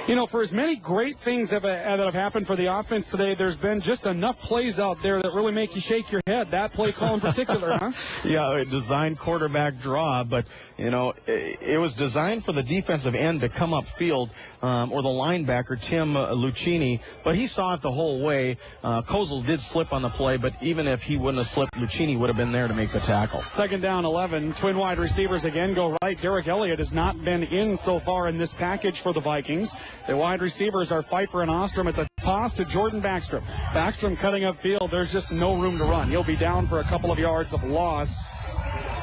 You know, for as many great things that have happened for the offense today, there's been just enough plays out there that really make you shake your head. That play call in particular, huh? Yeah, a designed quarterback draw, but, you know, it was designed for the defensive end to come upfield, or the linebacker, Tim Lucchini, but he saw it the whole way. Kozel did slip on the play, but even if he wouldn't have slipped, Lucchini would have been there to make the tackle. Second down, 11. Twin wide receivers again go right. Derek Elliott has not been in so far in this package for the Vikings. The wide receivers are Pfeiffer and Ostrom. It's a toss to Jordan Backstrom. Backstrom cutting upfield. There's just no room to run. He'll be down for a couple of yards of loss.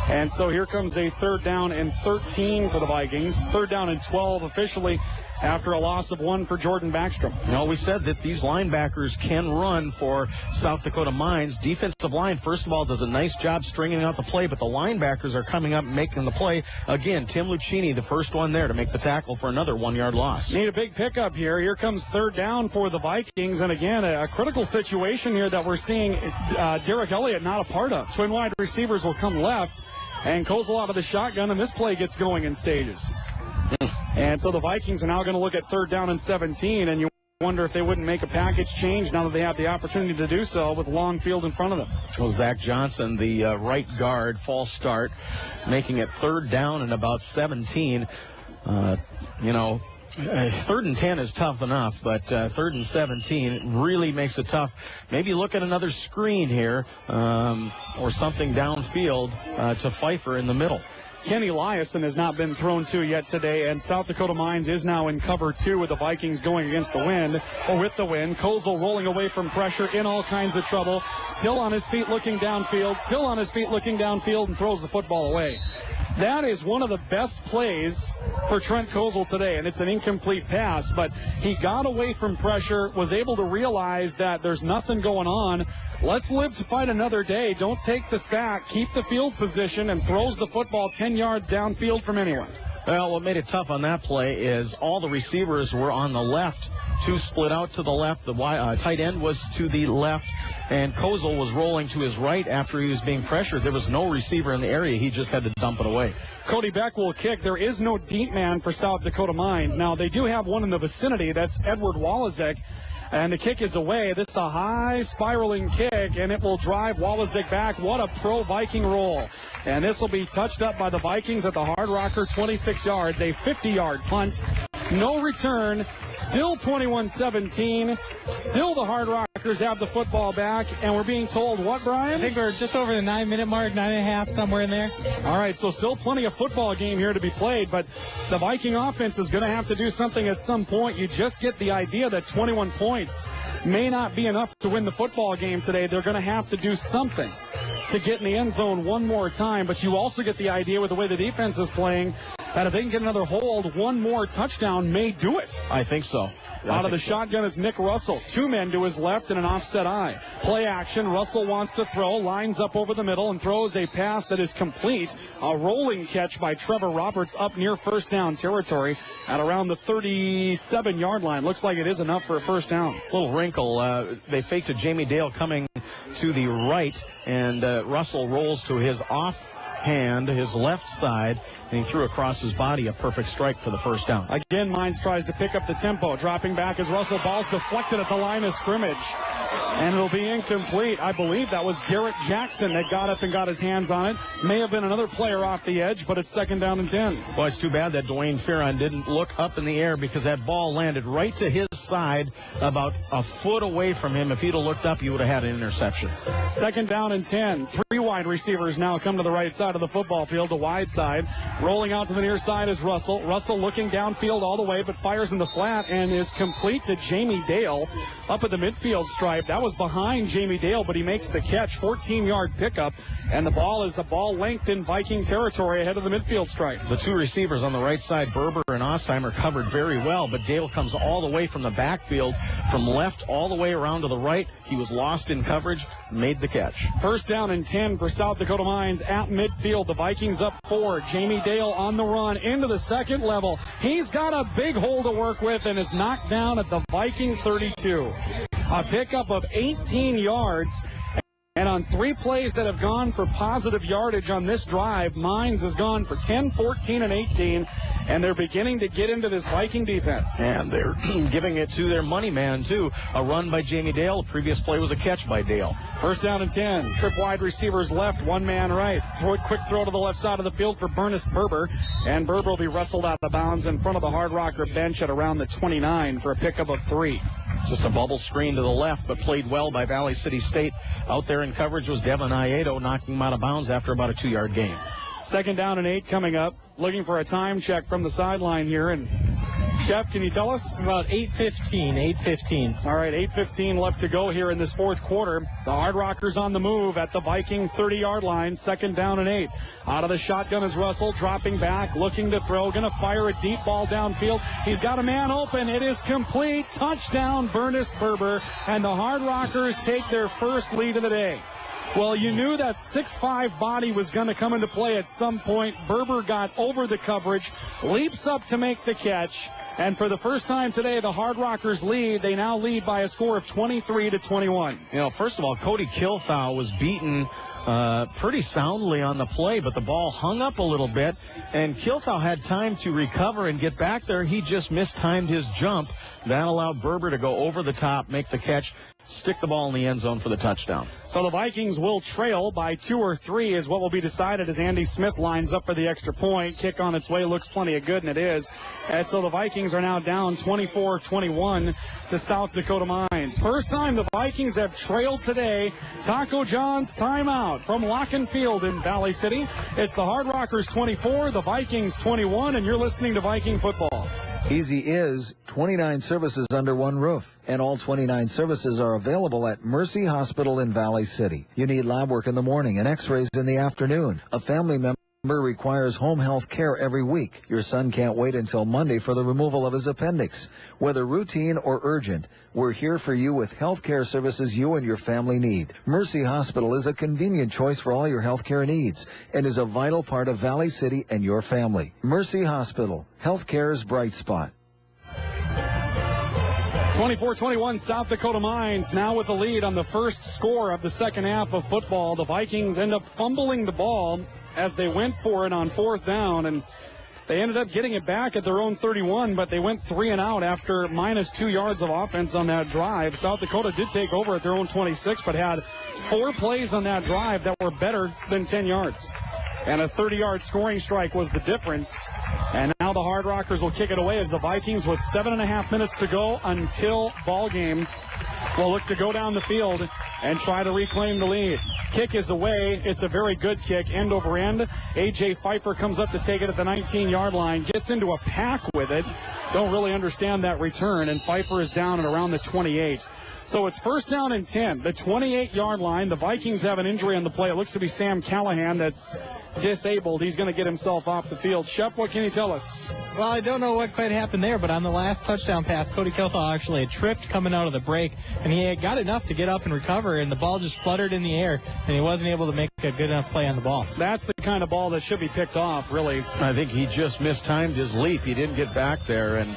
And so here comes a 3rd down and 13 for the Vikings. 3rd down and 12 officially after a loss of 1 for Jordan Backstrom. You know, we said that these linebackers can run for South Dakota Mines. Defensive line, first of all, does a nice job stringing out the play, but the linebackers are coming up and making the play. Again, Tim Lucchini, the first one there to make the tackle for another 1-yard loss. Need a big pickup here. Here comes 3rd down for the Vikings, and again, a critical situation here that we're seeing Derek Elliott not a part of. Twin wide receivers will come left, and Kozel out of the shotgun, and this play gets going in stages. And so the Vikings are now going to look at 3rd down and 17, and you wonder if they wouldn't make a package change now that they have the opportunity to do so with long field in front of them. Well, Zach Johnson, the right guard, false start, making it 3rd down and about 17. You know, 3rd and 10 is tough enough, but 3rd and 17 really makes it tough. Maybe look at another screen here or something downfield to Pfeiffer in the middle. Kenny Eliason has not been thrown to yet today, and South Dakota Mines is now in cover 2 with the Vikings going against the wind, or with the wind. Kozel rolling away from pressure, in all kinds of trouble. Still on his feet looking downfield, and throws the football away. That is one of the best plays for Trent Kozel today, and it's an incomplete pass, but he got away from pressure, was able to realize that there's nothing going on. Let's live to fight another day. Don't take the sack, keep the field position, and throws the football 10 yards downfield from anyone. Well, what made it tough on that play is all the receivers were on the left. 2 split out to the left. The tight end was to the left, and Kozel was rolling to his right after he was being pressured. There was no receiver in the area. He just had to dump it away. Cody Beck will kick. There is no deep man for South Dakota Mines. Now, they do have one in the vicinity. That's Edward Wallazek. And the kick is away. This is a high spiraling kick, and it will drive Wallazek back. What a pro-Viking roll. And this will be touched up by the Vikings at the Hard Rocker, 26 yards, a 50-yard punt. No return. Still 21-17. Still the Hard Rockers have the football back. And we're being told what, Brian? I think we're just over the 9-minute mark, 9.5, somewhere in there. All right, so still plenty of football game here to be played. But the Viking offense is going to have to do something at some point. You just get the idea that 21 points may not be enough to win the football game today. They're going to have to do something to get in the end zone one more time. But you also get the idea with the way the defense is playing that if they can get another hold, one more touchdown may do it. I think so. Out of the shotgun is Nick Russell. Two men to his left and an offset eye. Play action. Russell wants to throw, lines up over the middle and throws a pass that is complete. A rolling catch by Trevor Roberts up near first down territory at around the 37-yard line. Looks like it is enough for a first down. Little wrinkle. They faked to Jamie Dale coming to the right, and Russell rolls to his hand, his left side, and he threw across his body a perfect strike for the first down. Again, Mines tries to pick up the tempo, dropping back as Russell ball's deflected at the line of scrimmage. And it'll be incomplete. I believe that was Garrett Jackson that got up and got his hands on it. May have been another player off the edge, but it's second down and 10. Well, it's too bad that Dwayne Farron didn't look up in the air, because that ball landed right to his side, about a foot away from him. If he'd have looked up, he would have had an interception. Second down and 10. Three wide receivers now come to the right side of the football field, the wide side. Rolling out to the near side is Russell. Russell looking downfield all the way, but fires in the flat and is complete to Jamie Dale up at the midfield stripe. That was behind Jamie Dale, but he makes the catch. 14-yard pickup, and the ball is a ball length in Viking territory ahead of the midfield stripe. The two receivers on the right side, Berber and Ostheimer, covered very well, but Dale comes all the way from the backfield, from left all the way around to the right. He was lost in coverage, made the catch. First down and 10 for South Dakota Mines at midfield. The Vikings up 4. Jamie Dale on the run into the second level. He's got a big hole to work with and is knocked down at the Viking 32. A pickup of 18 yards. And on 3 plays that have gone for positive yardage on this drive, Mines has gone for 10, 14, and 18, and they're beginning to get into this Viking defense. And they're giving it to their money man, too. A run by Jamie Dale. The previous play was a catch by Dale. First down and 10. Trip wide receivers left, one man right. Quick throw to the left side of the field for Bernice Berber, and Berber will be wrestled out of bounds in front of the Hard Rocker bench at around the 29 for a pickup of 3. Just a bubble screen to the left, but played well by Valley City State. Out there in coverage was Devin Ieto, knocking him out of bounds after about a 2-yard gain. Second down and 8 coming up. Looking for a time check from the sideline here. And Chef, can you tell us? About 8:15. All right, 8:15 left to go here in this fourth quarter. The Hard Rockers on the move at the Viking 30-yard line. Second down and 8. Out of the shotgun is Russell, dropping back, looking to throw, going to fire a deep ball downfield. He's got a man open. It is complete. Touchdown, Bernice Berber. And the Hard Rockers take their first lead of the day. Well, you knew that 6'5" body was going to come into play at some point. Berber got over the coverage, leaps up to make the catch. And for the first time today, the Hard Rockers lead. They now lead by a score of 23-21. You know, first of all, Cody Kilthau was beaten pretty soundly on the play, but the ball hung up a little bit, and Kilthau had time to recover and get back there. He just mistimed his jump. That allowed Berber to go over the top, make the catch, stick the ball in the end zone for the touchdown. So the Vikings will trail by 2 or 3 is what will be decided as Andy Smith lines up for the extra point. Kick on its way looks plenty of good, and it is. And so the Vikings are now down 24-21 to South Dakota Mines. First time the Vikings have trailed today. Taco John's timeout from Locken Field in Valley City. It's the Hard Rockers 24, the Vikings 21, and you're listening to Viking football. Easy is 29 services under one roof, and all 29 services are available at Mercy Hospital in Valley City. You need lab work in the morning and x-rays in the afternoon. A family member requires home health care every week. Your son can't wait until Monday for the removal of his appendix. Whether routine or urgent, we're here for you with health care services you and your family need. Mercy Hospital is a convenient choice for all your health care needs and is a vital part of Valley City and your family. Mercy Hospital, health care's bright spot. 24-21 South Dakota Mines now with the lead on the first score of the second half of football. The Vikings end up fumbling the ball as they went for it on fourth down, and they ended up getting it back at their own 31, but they went 3 and out after minus 2 yards of offense on that drive. South Dakota did take over at their own 26, but had 4 plays on that drive that were better than 10 yards. And a 30-yard scoring strike was the difference. And now the Hard Rockers will kick it away as the Vikings, with 7.5 minutes to go until ball game, will look to go down the field and try to reclaim the lead. Kick is away. It's a very good kick, end over end. A.J. Pfeiffer comes up to take it at the 19-yard line, gets into a pack with it. Don't really understand that return, and Pfeiffer is down at around the 28. So it's first down and 10, the 28-yard line. The Vikings have an injury on the play. It looks to be Sam Callahan that's disabled. He's going to get himself off the field. Shep, what can you tell us? Well, I don't know what quite happened there, but on the last touchdown pass, Cody Kilthall actually had tripped coming out of the break, and he had got enough to get up and recover, and the ball just fluttered in the air, and he wasn't able to make a good enough play on the ball. That's the kind of ball that should be picked off, really. I think he just mistimed his leap. He didn't get back there, and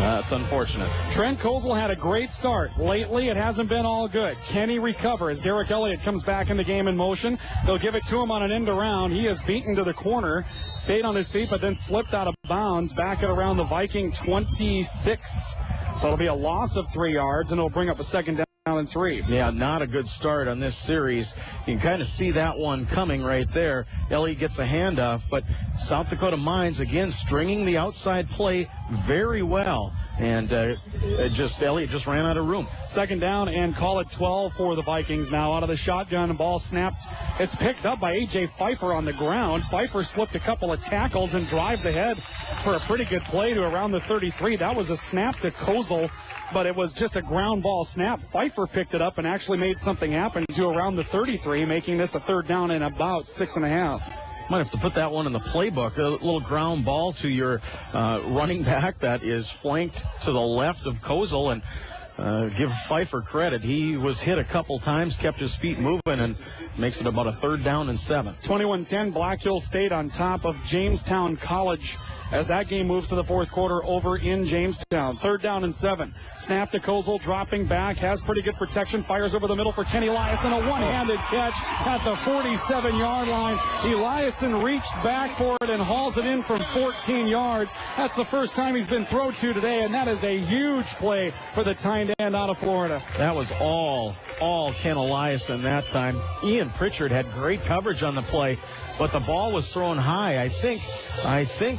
that's unfortunate. Trent Kozel had a great start. Lately, it hasn't been all good. Can he recover as Derek Elliott comes back in the game in motion? They'll give it to him on an end around. He is beaten to the corner, stayed on his feet, but then slipped out of bounds back at around the Viking 26. So it'll be a loss of 3 yards, and it'll bring up a second down and 3. Yeah, not a good start on this series. You can kind of see that one coming right there. Elliott gets a handoff, but South Dakota Mines, again, stringing the outside play very well. And Elliott just ran out of room. Second down and call it 12 for the Vikings now. Out of the shotgun, ball snapped. It's picked up by A.J. Pfeiffer on the ground. Pfeiffer slipped a couple of tackles and drives ahead for a pretty good play to around the 33. That was a snap to Kozel, but it was just a ground ball snap. Pfeiffer picked it up and actually made something happen to around the 33, making this a third down and about 6.5. Might have to put that one in the playbook. A little ground ball to your running back that is flanked to the left of Kozel, and give Pfeiffer credit. He was hit a couple times, kept his feet moving, and makes it about a third down and 7. 21-10, Black Hill State on top of Jamestown College as that game moves to the fourth quarter over in Jamestown. Third down and 7. Snap to Kozel, dropping back, has pretty good protection, fires over the middle for Kenny Eliason, a one-handed catch at the 47-yard line. Eliason reached back for it and hauls it in from 14 yards. That's the first time he's been thrown to today, and that is a huge play for the tight end out of Florida. That was all Ken Eliason that time. Ian Pritchard had great coverage on the play, but the ball was thrown high. I think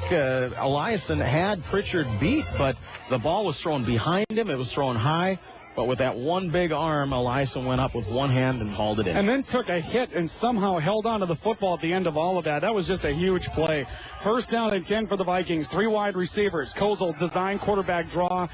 Eliason had Pritchard beat, but the ball was thrown behind him. It was thrown high, but with that one big arm, Eliason went up with one hand and hauled it in. And then took a hit and somehow held on to the football at the end of all of that. That was just a huge play. First down and 10 for the Vikings. 3 wide receivers. Kozel, design, quarterback draw,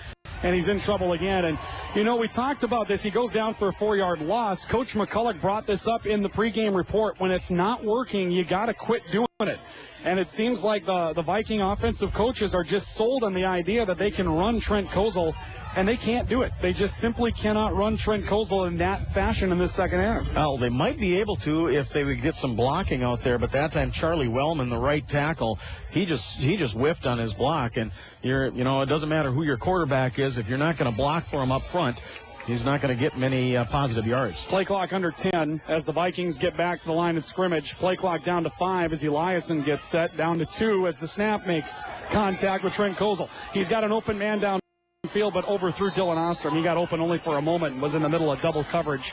and he's in trouble again. And, we talked about this. He goes down for a 4-yard loss. Coach McCulloch brought this up in the pregame report. When it's not working, you got to quit doing it. And it seems like the Viking offensive coaches are just sold on the idea that they can run Trent Kozel, and they can't do it. They just simply cannot run Trent Kozel in that fashion in this second half. Well, they might be able to if they would get some blocking out there, but that time Charlie Wellman, the right tackle, he just whiffed on his block. And it doesn't matter who your quarterback is, if you're not going to block for him up front, he's not going to get many positive yards. Play clock under 10 as the Vikings get back to the line of scrimmage. Play clock down to 5 as Eliason gets set, down to 2 as the snap makes contact with Trent Kozel. He's got an open man down field, but overthrew Dylan Ostrom. He got open only for a moment and was in the middle of double coverage.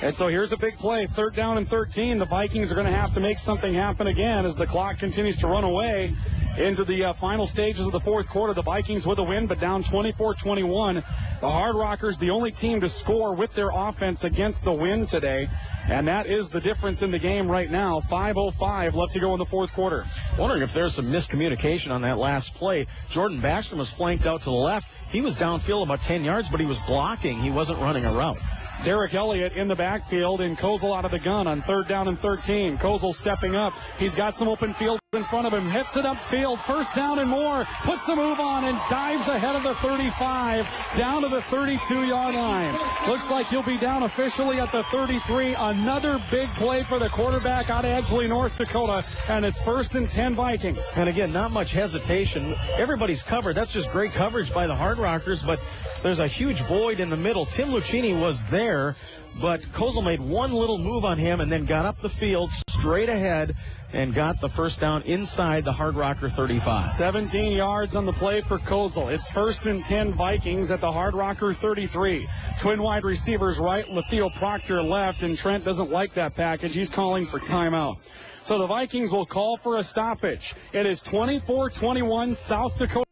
And so here's a big play, third down and 13. The Vikings are going to have to make something happen again as the clock continues to run away into the final stages of the fourth quarter. The Vikings with a win, but down 24-21. The Hard Rockers, the only team to score with their offense against the win today. And that is the difference in the game right now. 5:05 left to go in the fourth quarter. Wondering if there's some miscommunication on that last play. Jordan Backstrom was flanked out to the left. He was downfield about 10 yards, but he was blocking. He wasn't running a route. Derek Elliott in the backfield and Kozel out of the gun on third down and 13. Kozel stepping up. He's got some open field in front of him. Hits it upfield. First down and more. Puts a move on and dives ahead of the 35 down to the 32-yard line. Looks like he'll be down officially at the 33. Another big play for the quarterback out of Edgeley, North Dakota. And it's first and 10 Vikings. And again, not much hesitation. Everybody's covered. That's just great coverage by the Hard Rockers, but there's a huge void in the middle. Tim Lucchini was there, but Kozel made one little move on him and then got up the field straight ahead and got the first down inside the Hard Rocker 35. 17 yards on the play for Kozel. It's first and 10 Vikings at the Hard Rocker 33. Twin wide receivers right, Letheo Proctor left, and Trent doesn't like that package. He's calling for timeout. So the Vikings will call for a stoppage. It is 24-21 South Dakota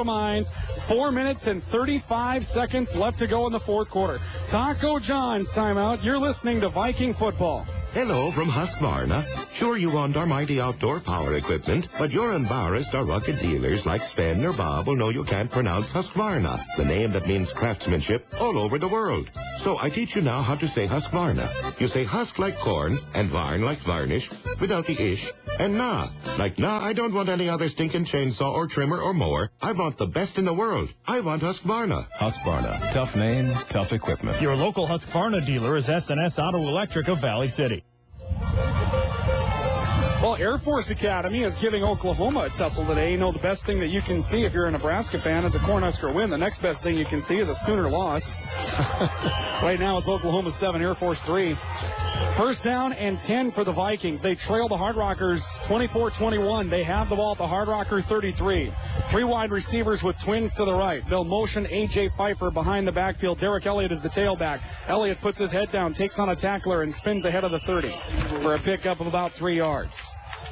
Mines. 4 minutes and 35 seconds left to go in the fourth quarter. Taco John's timeout. You're listening to Viking football. Hello from Husqvarna. Sure, you want our mighty outdoor power equipment, but you're embarrassed our rugged dealers like Sven or Bob will know you can't pronounce Husqvarna, the name that means craftsmanship all over the world. So I teach you now how to say Husqvarna. You say husk like corn and varn like varnish without the ish, and nah like nah, I don't want any other stinking chainsaw or trimmer or mower. I want the best in the world. I want Husqvarna. Husqvarna. Tough name, tough equipment. Your local Husqvarna dealer is S&S Auto Electric of Valley City. Well, Air Force Academy is giving Oklahoma a tussle today. You know, the best thing that you can see if you're a Nebraska fan is a Cornhusker win. The next best thing you can see is a Sooner loss. Right now it's Oklahoma 7, Air Force 3. First down and 10 for the Vikings. They trail the Hard Rockers 24-21. They have the ball at the Hard Rocker 33. Three wide receivers with twins to the right. They'll motion A.J. Pfeiffer behind the backfield. Derek Elliott is the tailback. Elliott puts his head down, takes on a tackler, and spins ahead of the 30 for a pickup of about 3 yards.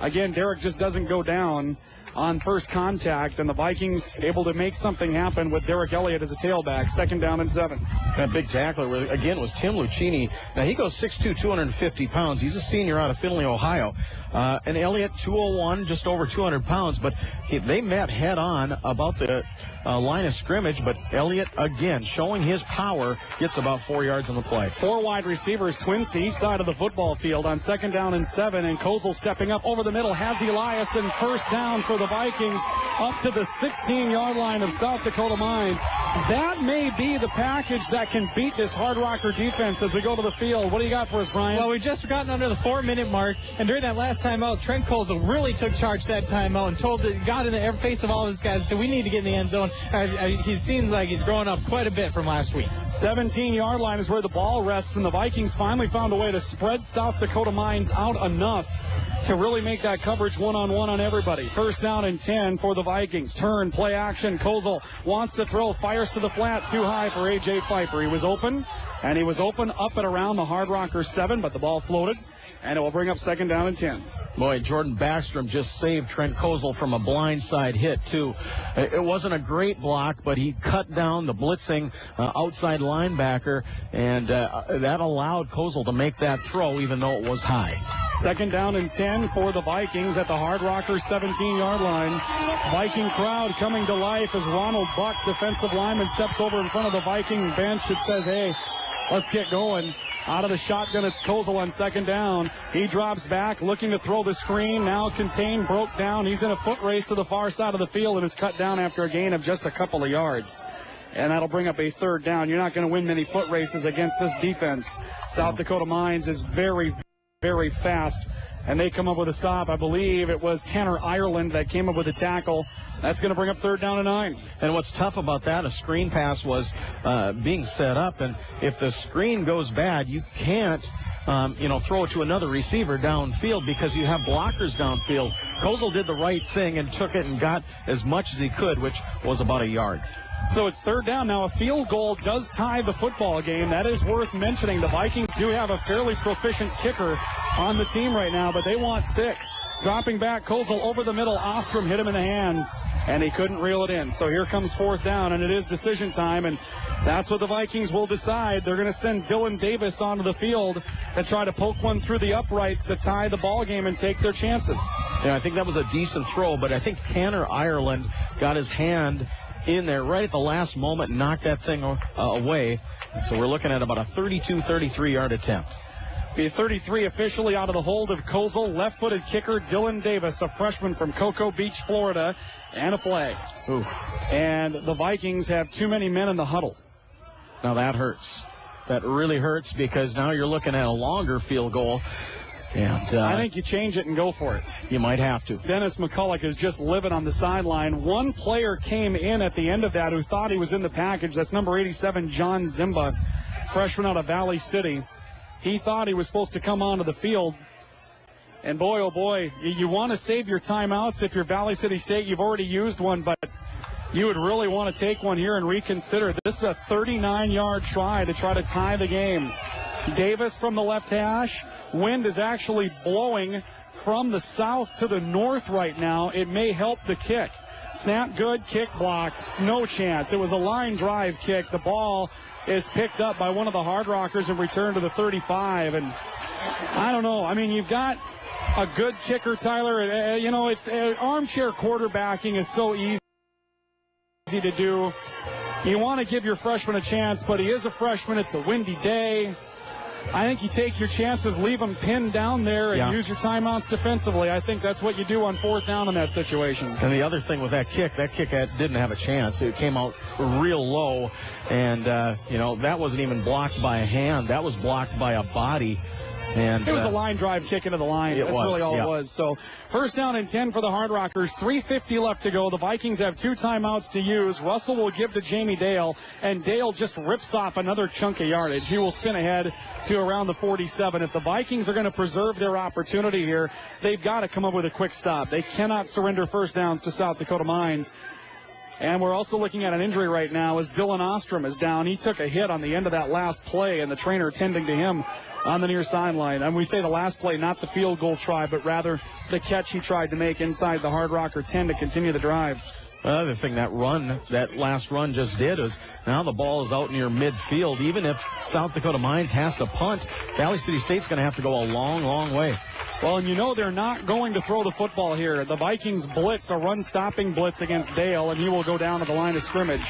Again, Derek just doesn't go down on first contact, and the Vikings able to make something happen with Derek Elliott as a tailback. Second down and 7. That big tackler, again, was Tim Lucchini. Now, he goes 6'2", 250 pounds. He's a senior out of Findlay, Ohio. And Elliott, 201, just over 200 pounds. But they met head-on about the line of scrimmage. But Elliott, again, showing his power, gets about 4 yards on the play. 4 wide receivers, twins to each side of the football field on second down and 7. And Kozel stepping up over the middle has Eliason first down for the Vikings up to the 16-yard line of South Dakota Mines. That may be the package that can beat this Hard Rocker defense as we go to the field. What do you got for us, Brian? Well, we've just gotten under the 4-minute mark, and during that last timeout, Trent Kozel really took charge that timeout and got in the face of all of his guys, so we need to get in the end zone. He seems like he's growing up quite a bit from last week. 17-yard line is where the ball rests, and the Vikings finally found a way to spread South Dakota Mines out enough to really make that coverage one-on-one on everybody. First down and 10 for the Vikings. Turn, play action. Kozel wants to throw, fires to the flat, too high for A.J. Pfeiffer. He was open up and around the Hard Rocker 7, but the ball floated, and it will bring up second down and 10. Boy, Jordan Backstrom just saved Trent Kozel from a blindside hit, too. It wasn't a great block, but he cut down the blitzing outside linebacker, and that allowed Kozel to make that throw, even though it was high. Second down and 10 for the Vikings at the Hard Rocker 17-yard line. Viking crowd coming to life as Ronald Buck, defensive lineman, steps over in front of the Viking bench and says, hey, let's get going. Out of the shotgun, it's Kozel on second down. He drops back, looking to throw the screen. Now contained, broke down. He's in a foot race to the far side of the field and is cut down after a gain of just a couple of yards. And that'll bring up a third down. You're not going to win many foot races against this defense. South Dakota Mines is very, very fast. And they come up with a stop. I believe it was Tanner Ireland that came up with a tackle. That's going to bring up third down and 9. And what's tough about that, a screen pass was being set up. And if the screen goes bad, you can't, throw it to another receiver downfield because you have blockers downfield. Kozel did the right thing and took it and got as much as he could, which was about a yard. So it's third down. Now a field goal does tie the football game. That is worth mentioning. The Vikings do have a fairly proficient kicker on the team right now, but they want 6. Dropping back, Kozel over the middle. Ostrom hit him in the hands, and he couldn't reel it in. So here comes fourth down, and it is decision time, and that's what the Vikings will decide. They're going to send Dylan Davis onto the field and try to poke one through the uprights to tie the ball game and take their chances. Yeah, I think that was a decent throw, but I think Tanner Ireland got his hand in there right at the last moment and knocked that thing away. So we're looking at about a 32-33 yard attempt. Be 33 officially out of the hold of Kozel. Left-footed kicker Dylan Davis, a freshman from Cocoa Beach, Florida, and a flag. Oof. And the Vikings have too many men in the huddle. Now that hurts. That really hurts because now you're looking at a longer field goal. And I think you change it and go for it. You might have to. Dennis McCulloch is just living on the sideline. One player came in at the end of that who thought he was in the package. That's number 87, John Zimba, freshman out of Valley City. He thought he was supposed to come onto the field. And boy, oh boy, you want to save your timeouts if you're Valley City State. You've already used one, but you would really want to take one here and reconsider. This is a 39-yard try to tie the game. Davis from the left hash. Wind is actually blowing from the south to the north right now. It may help the kick. Snap good, kick blocked. No chance. It was a line drive kick. The ball is picked up by one of the Hard Rockers and returned to the 35. And I don't know. I mean, you've got a good kicker, Tyler. It's armchair quarterbacking is so easy to do. You want to give your freshman a chance, but he is a freshman. It's a windy day. I think you take your chances, leave him pinned down there, and use your timeouts defensively. I think that's what you do on fourth down in that situation. And the other thing with that kick didn't have a chance. It came out real low, and, that wasn't even blocked by a hand. That was blocked by a body. And it was a line drive kick into the line. That's really all it was. So first down and 10 for the Hard Rockers. 3:50 left to go. The Vikings have 2 timeouts to use. Russell will give to Jamie Dale, and Dale just rips off another chunk of yardage. He will spin ahead to around the 47. If the Vikings are going to preserve their opportunity here, they've got to come up with a quick stop. They cannot surrender first downs to South Dakota Mines. And we're also looking at an injury right now as Dylan Ostrom is down. He took a hit on the end of that last play, and the trainer tending to him on the near sideline. And we say the last play, not the field goal try, but rather the catch he tried to make inside the Hard Rocker 10 to continue the drive. Another thing that last run just did is now the ball is out near midfield. Even if South Dakota Mines has to punt, Valley City State's going to have to go a long, long way. Well, and they're not going to throw the football here. The Vikings blitz, a run-stopping blitz against Dale, and he will go down to the line of scrimmage.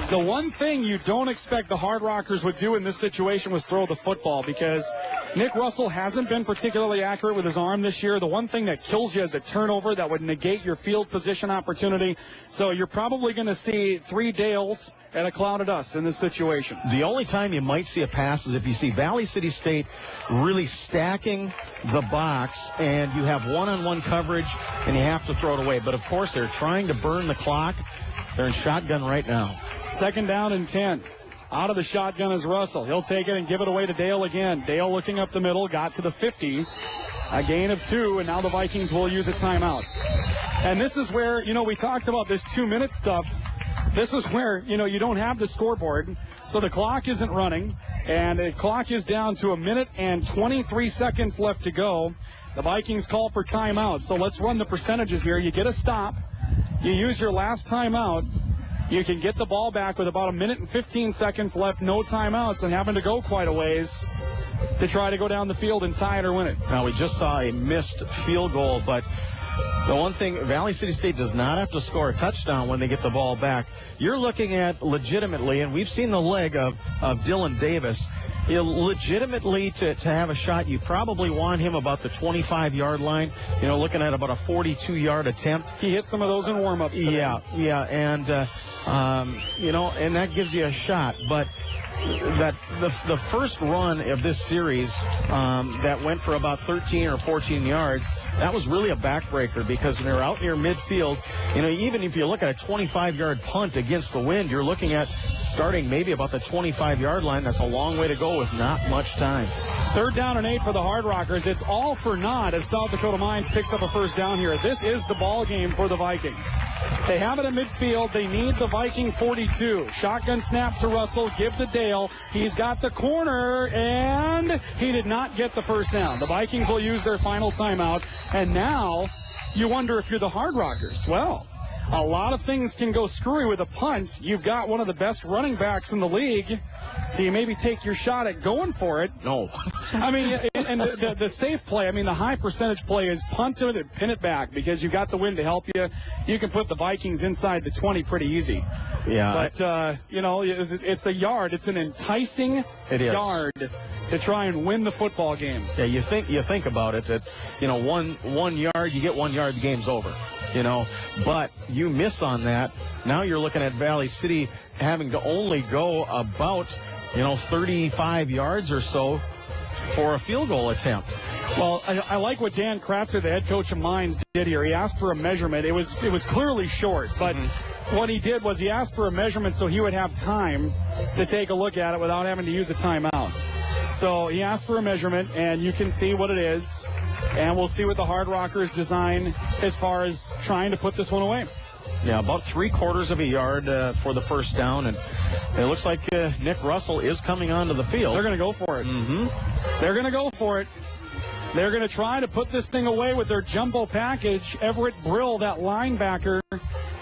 The one thing you don't expect the Hard Rockers would do in this situation was throw the football, because Nick Russell hasn't been particularly accurate with his arm this year. The one thing that kills you is a turnover that would negate your field position opportunity. So you're probably going to see 3 Dales and a cloud of dust in this situation. The only time you might see a pass is if you see Valley City State really stacking the box and you have one-on-one coverage and you have to throw it away. But, of course, they're trying to burn the clock. They're in shotgun right now. Second down and 10. Out of the shotgun is Russell. He'll take it and give it away to Dale again. Dale looking up the middle, got to the 50. A gain of 2, and now the Vikings will use a timeout. And this is where, we talked about this 2-minute stuff. This is where, you don't have the scoreboard, so the clock isn't running, and the clock is down to 1 minute and 23 seconds left to go. The Vikings call for timeout, so let's run the percentages here. You get a stop, you use your last timeout, you can get the ball back with about 1 minute and 15 seconds left, no timeouts, and having to go quite a ways to try to go down the field and tie it or win it. Now, we just saw a missed field goal, but the one thing, Valley City State does not have to score a touchdown when they get the ball back. You're looking at legitimately, and we've seen the leg of Dylan Davis. Legitimately, to have a shot, you probably want him about the 25-yard line, looking at about a 42-yard attempt. He hit some of those in warm-ups today. Yeah, and, and that gives you a shot. But that the first run of this series that went for about 13 or 14 yards, that was really a backbreaker, because they're out near midfield. Even if you look at a 25-yard punt against the wind, you're looking at starting maybe about the 25-yard line. That's a long way to go with not much time. Third down and 8 for the Hard Rockers. It's all for naught if South Dakota Mines picks up a first down here. This is the ball game for the Vikings. They have it in midfield. They need the Viking 42. Shotgun snap to Russell. Give to Dale. He's got the corner, and he did not get the first down. The Vikings will use their final timeout, and now you wonder if you're the Hard Rockers. Well, a lot of things can go screwy with a punt. You've got one of the best running backs in the league. Do you maybe take your shot at going for it? No. I mean, and the safe play, the high percentage play is punt it and pin it back, because you've got the wind to help you. You can put the Vikings inside the 20 pretty easy. Yeah. But, it's a yard. It's an enticing yard to try and win the football game. Yeah, you think about it, that, one yard, you get 1 yard, the game's over. But you miss on that. Now you're looking at Valley City having to only go about, 35 yards or so for a field goal attempt. Well, I like what Dan Kratzer, the head coach of Mines, did here. He asked for a measurement. It was clearly short, but what he did was he asked for a measurement so he would have time to take a look at it without having to use a timeout. So he asked for a measurement, and you can see what it is. And we'll see what the Hard Rockers design as far as trying to put this one away. Yeah, about 3/4 of a yard for the first down, and it looks like Nick Russell is coming onto the field. They're going to go for it. They're going to go for it. They're going to try to put this thing away with their jumbo package. Everett Brill, that linebacker,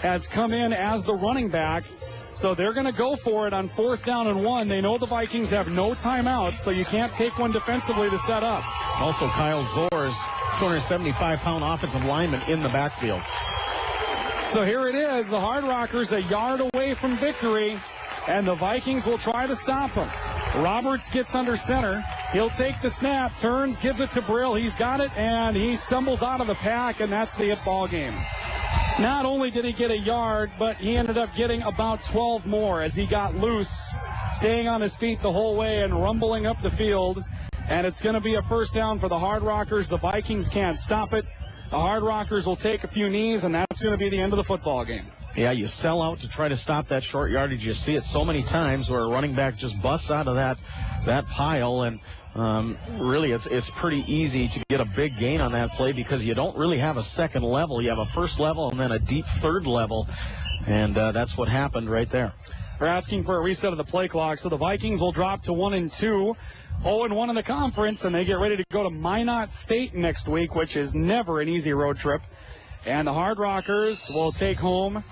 has come in as the running back. So they're going to go for it on 4th down and 1. They know the Vikings have no timeouts, so you can't take one defensively to set up. Also, Kyle Zors, 275-pound offensive lineman in the backfield. So here it is, the Hard Rockers a yard away from victory, and the Vikings will try to stop them. Roberts gets under center. He'll take the snap, turns, gives it to Brill. He's got it, and he stumbles out of the pack, and that's the ball game. Not only did he get a yard, but he ended up getting about 12 more as he got loose, staying on his feet the whole way and rumbling up the field. And it's going to be a first down for the Hard Rockers. The Vikings can't stop it. The Hard Rockers will take a few knees, and that's going to be the end of the football game. Yeah, you sell out to try to stop that short yardage. You see it so many times where a running back just busts out of that pile, and really it's pretty easy to get a big gain on that play because you don't really have a second level. You have a first level and then a deep third level, and that's what happened right there. They're asking for a reset of the play clock, so the Vikings will drop to 1-2. 0-1 in the conference, and they get ready to go to Minot State next week, which is never an easy road trip. And the Hard Rockers will take home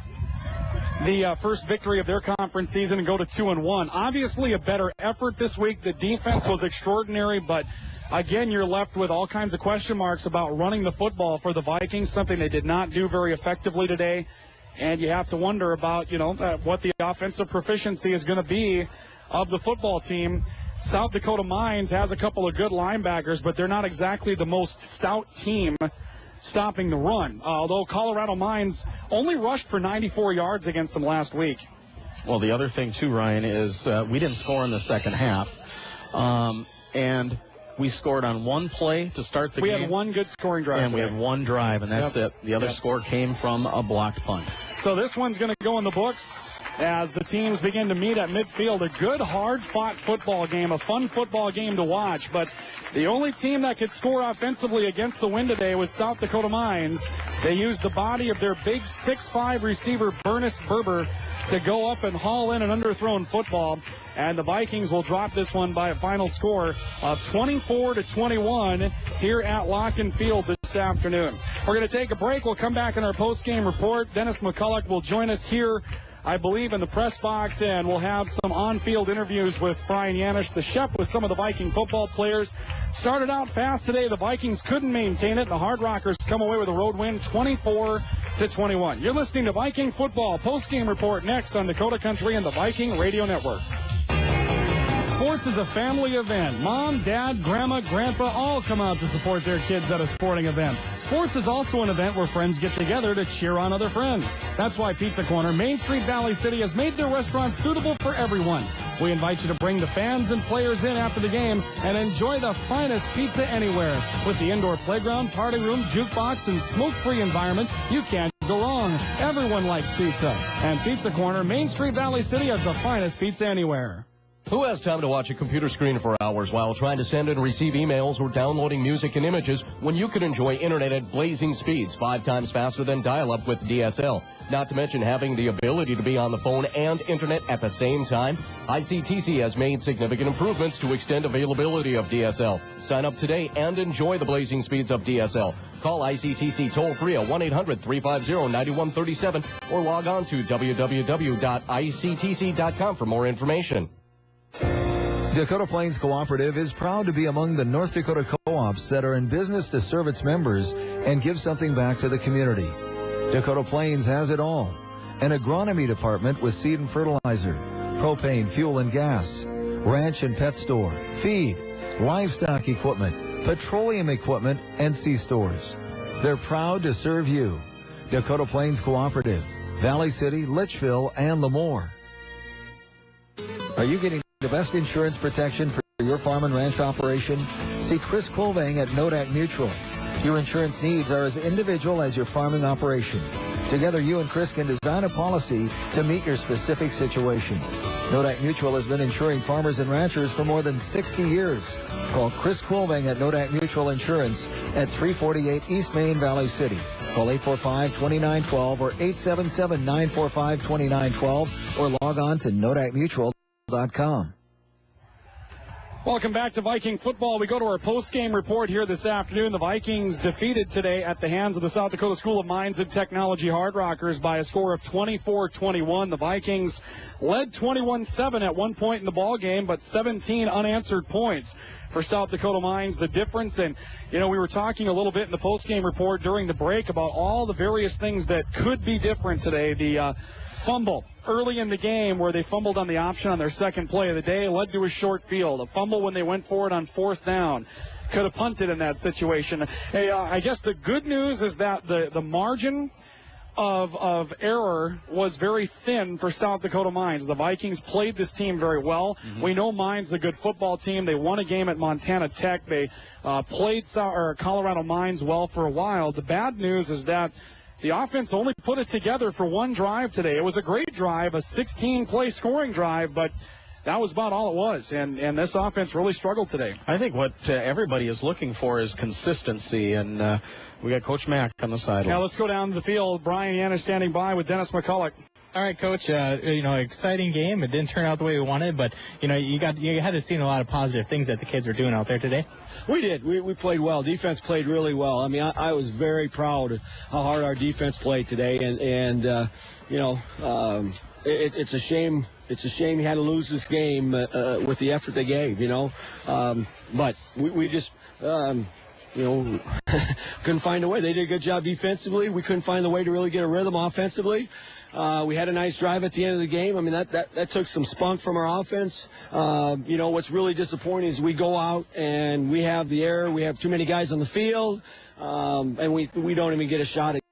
the first victory of their conference season and go to 2-1. Obviously a better effort this week. The defense was extraordinary, but again, you're left with all kinds of question marks about running the football for the Vikings, something they did not do very effectively today. And you have to wonder about, what the offensive proficiency is going to be of the football team. South Dakota Mines has a couple of good linebackers, but they're not exactly the most stout team stopping the run. Although Colorado Mines only rushed for 94 yards against them last week. Well, the other thing, too, Ryan, is we didn't score in the second half. And we scored on one play to start the game. We had one good scoring drive. And we had one drive, and that's it. The other score came from a blocked punt. So this one's going to go in the books as the teams begin to meet at midfield. A good, hard-fought football game, a fun football game to watch. But the only team that could score offensively against the wind today was South Dakota Mines. They used the body of their big 6'5 receiver, Bernice Berber, to go up and haul in an underthrown football. And the Vikings will drop this one by a final score of 24-21 here at Locken Field this afternoon. We're going to take a break. We'll come back in our post-game report. Dennis McCulloch will join us here, I believe, in the press box, and we'll have some on-field interviews with Brian Yanish, the chef, with some of the Viking football players. Started out fast today. The Vikings couldn't maintain it. The Hard Rockers come away with a road win, 24-21. You're listening to Viking Football Post-Game Report next on Dakota Country and the Viking Radio Network. Sports is a family event. Mom, Dad, Grandma, Grandpa all come out to support their kids at a sporting event. Sports is also an event where friends get together to cheer on other friends. That's why Pizza Corner, Main Street, Valley City, has made their restaurants suitable for everyone. We invite you to bring the fans and players in after the game and enjoy the finest pizza anywhere. With the indoor playground, party room, jukebox, and smoke-free environment, you can't go wrong. Everyone likes pizza. And Pizza Corner, Main Street, Valley City, has the finest pizza anywhere. Who has time to watch a computer screen for hours while trying to send and receive emails or downloading music and images when you can enjoy internet at blazing speeds, 5 times faster than dial-up with DSL? Not to mention having the ability to be on the phone and internet at the same time. ICTC has made significant improvements to extend availability of DSL. Sign up today and enjoy the blazing speeds of DSL. Call ICTC toll-free at 1-800-350-9137 or log on to www.ictc.com for more information. Dakota Plains Cooperative is proud to be among the North Dakota co-ops that are in business to serve its members and give something back to the community. Dakota Plains has it all. An agronomy department with seed and fertilizer, propane, fuel and gas, ranch and pet store, feed, livestock equipment, petroleum equipment, and C-stores. They're proud to serve you. Dakota Plains Cooperative, Valley City, Litchfield, and Lemoore. Are you getting the best insurance protection for your farm and ranch operation? See Chris Colvang at Nodak Mutual. Your insurance needs are as individual as your farming operation. Together, you and Chris can design a policy to meet your specific situation. Nodak Mutual has been insuring farmers and ranchers for more than 60 years. Call Chris Colvang at Nodak Mutual Insurance at 348 East Main, Valley City. Call 845-2912 or 877-945-2912 or log on to NodakMutual.com. Welcome back to Viking football. We go to our post-game report here this afternoon. The Vikings defeated today at the hands of the South Dakota School of Mines and Technology Hard Rockers by a score of 24-21. The Vikings led 21-7 at one point in the ball game, but 17 unanswered points for South Dakota Mines. The difference, and we were talking a little bit in the post-game report during the break about all the various things that could be different today. The fumble early in the game where they fumbled on the option on their second play of the day led to a short field. A fumble when they went for it on fourth down. Could have punted in that situation. Hey, I guess the good news is that the margin of error was very thin for South Dakota Mines. The Vikings played this team very well. Mm-hmm. We know Mines is a good football team. They won a game at Montana Tech. They played Colorado Mines well for a while. The bad news is that the offense only put it together for one drive today. It was a great drive, a 16-play scoring drive, but that was about all it was. And this offense really struggled today. I think what everybody is looking for is consistency, and we got Coach Mack on the sideline. Now let's go down to the field. Brian Yannis standing by with Dennis McCulloch. All right, Coach. Exciting game. It didn't turn out the way we wanted, but you had to see a lot of positive things that the kids were doing out there today. We did. We played well. Defense played really well. I mean, I was very proud of how hard our defense played today, and it's a shame. It's a shame you had to lose this game with the effort they gave. But we just. Couldn't find a way. They did a good job defensively. We couldn't find a way to really get a rhythm offensively. We had a nice drive at the end of the game. I mean, that took some spunk from our offense. What's really disappointing is we go out and we have the error. We have too many guys on the field, and we don't even get a shot at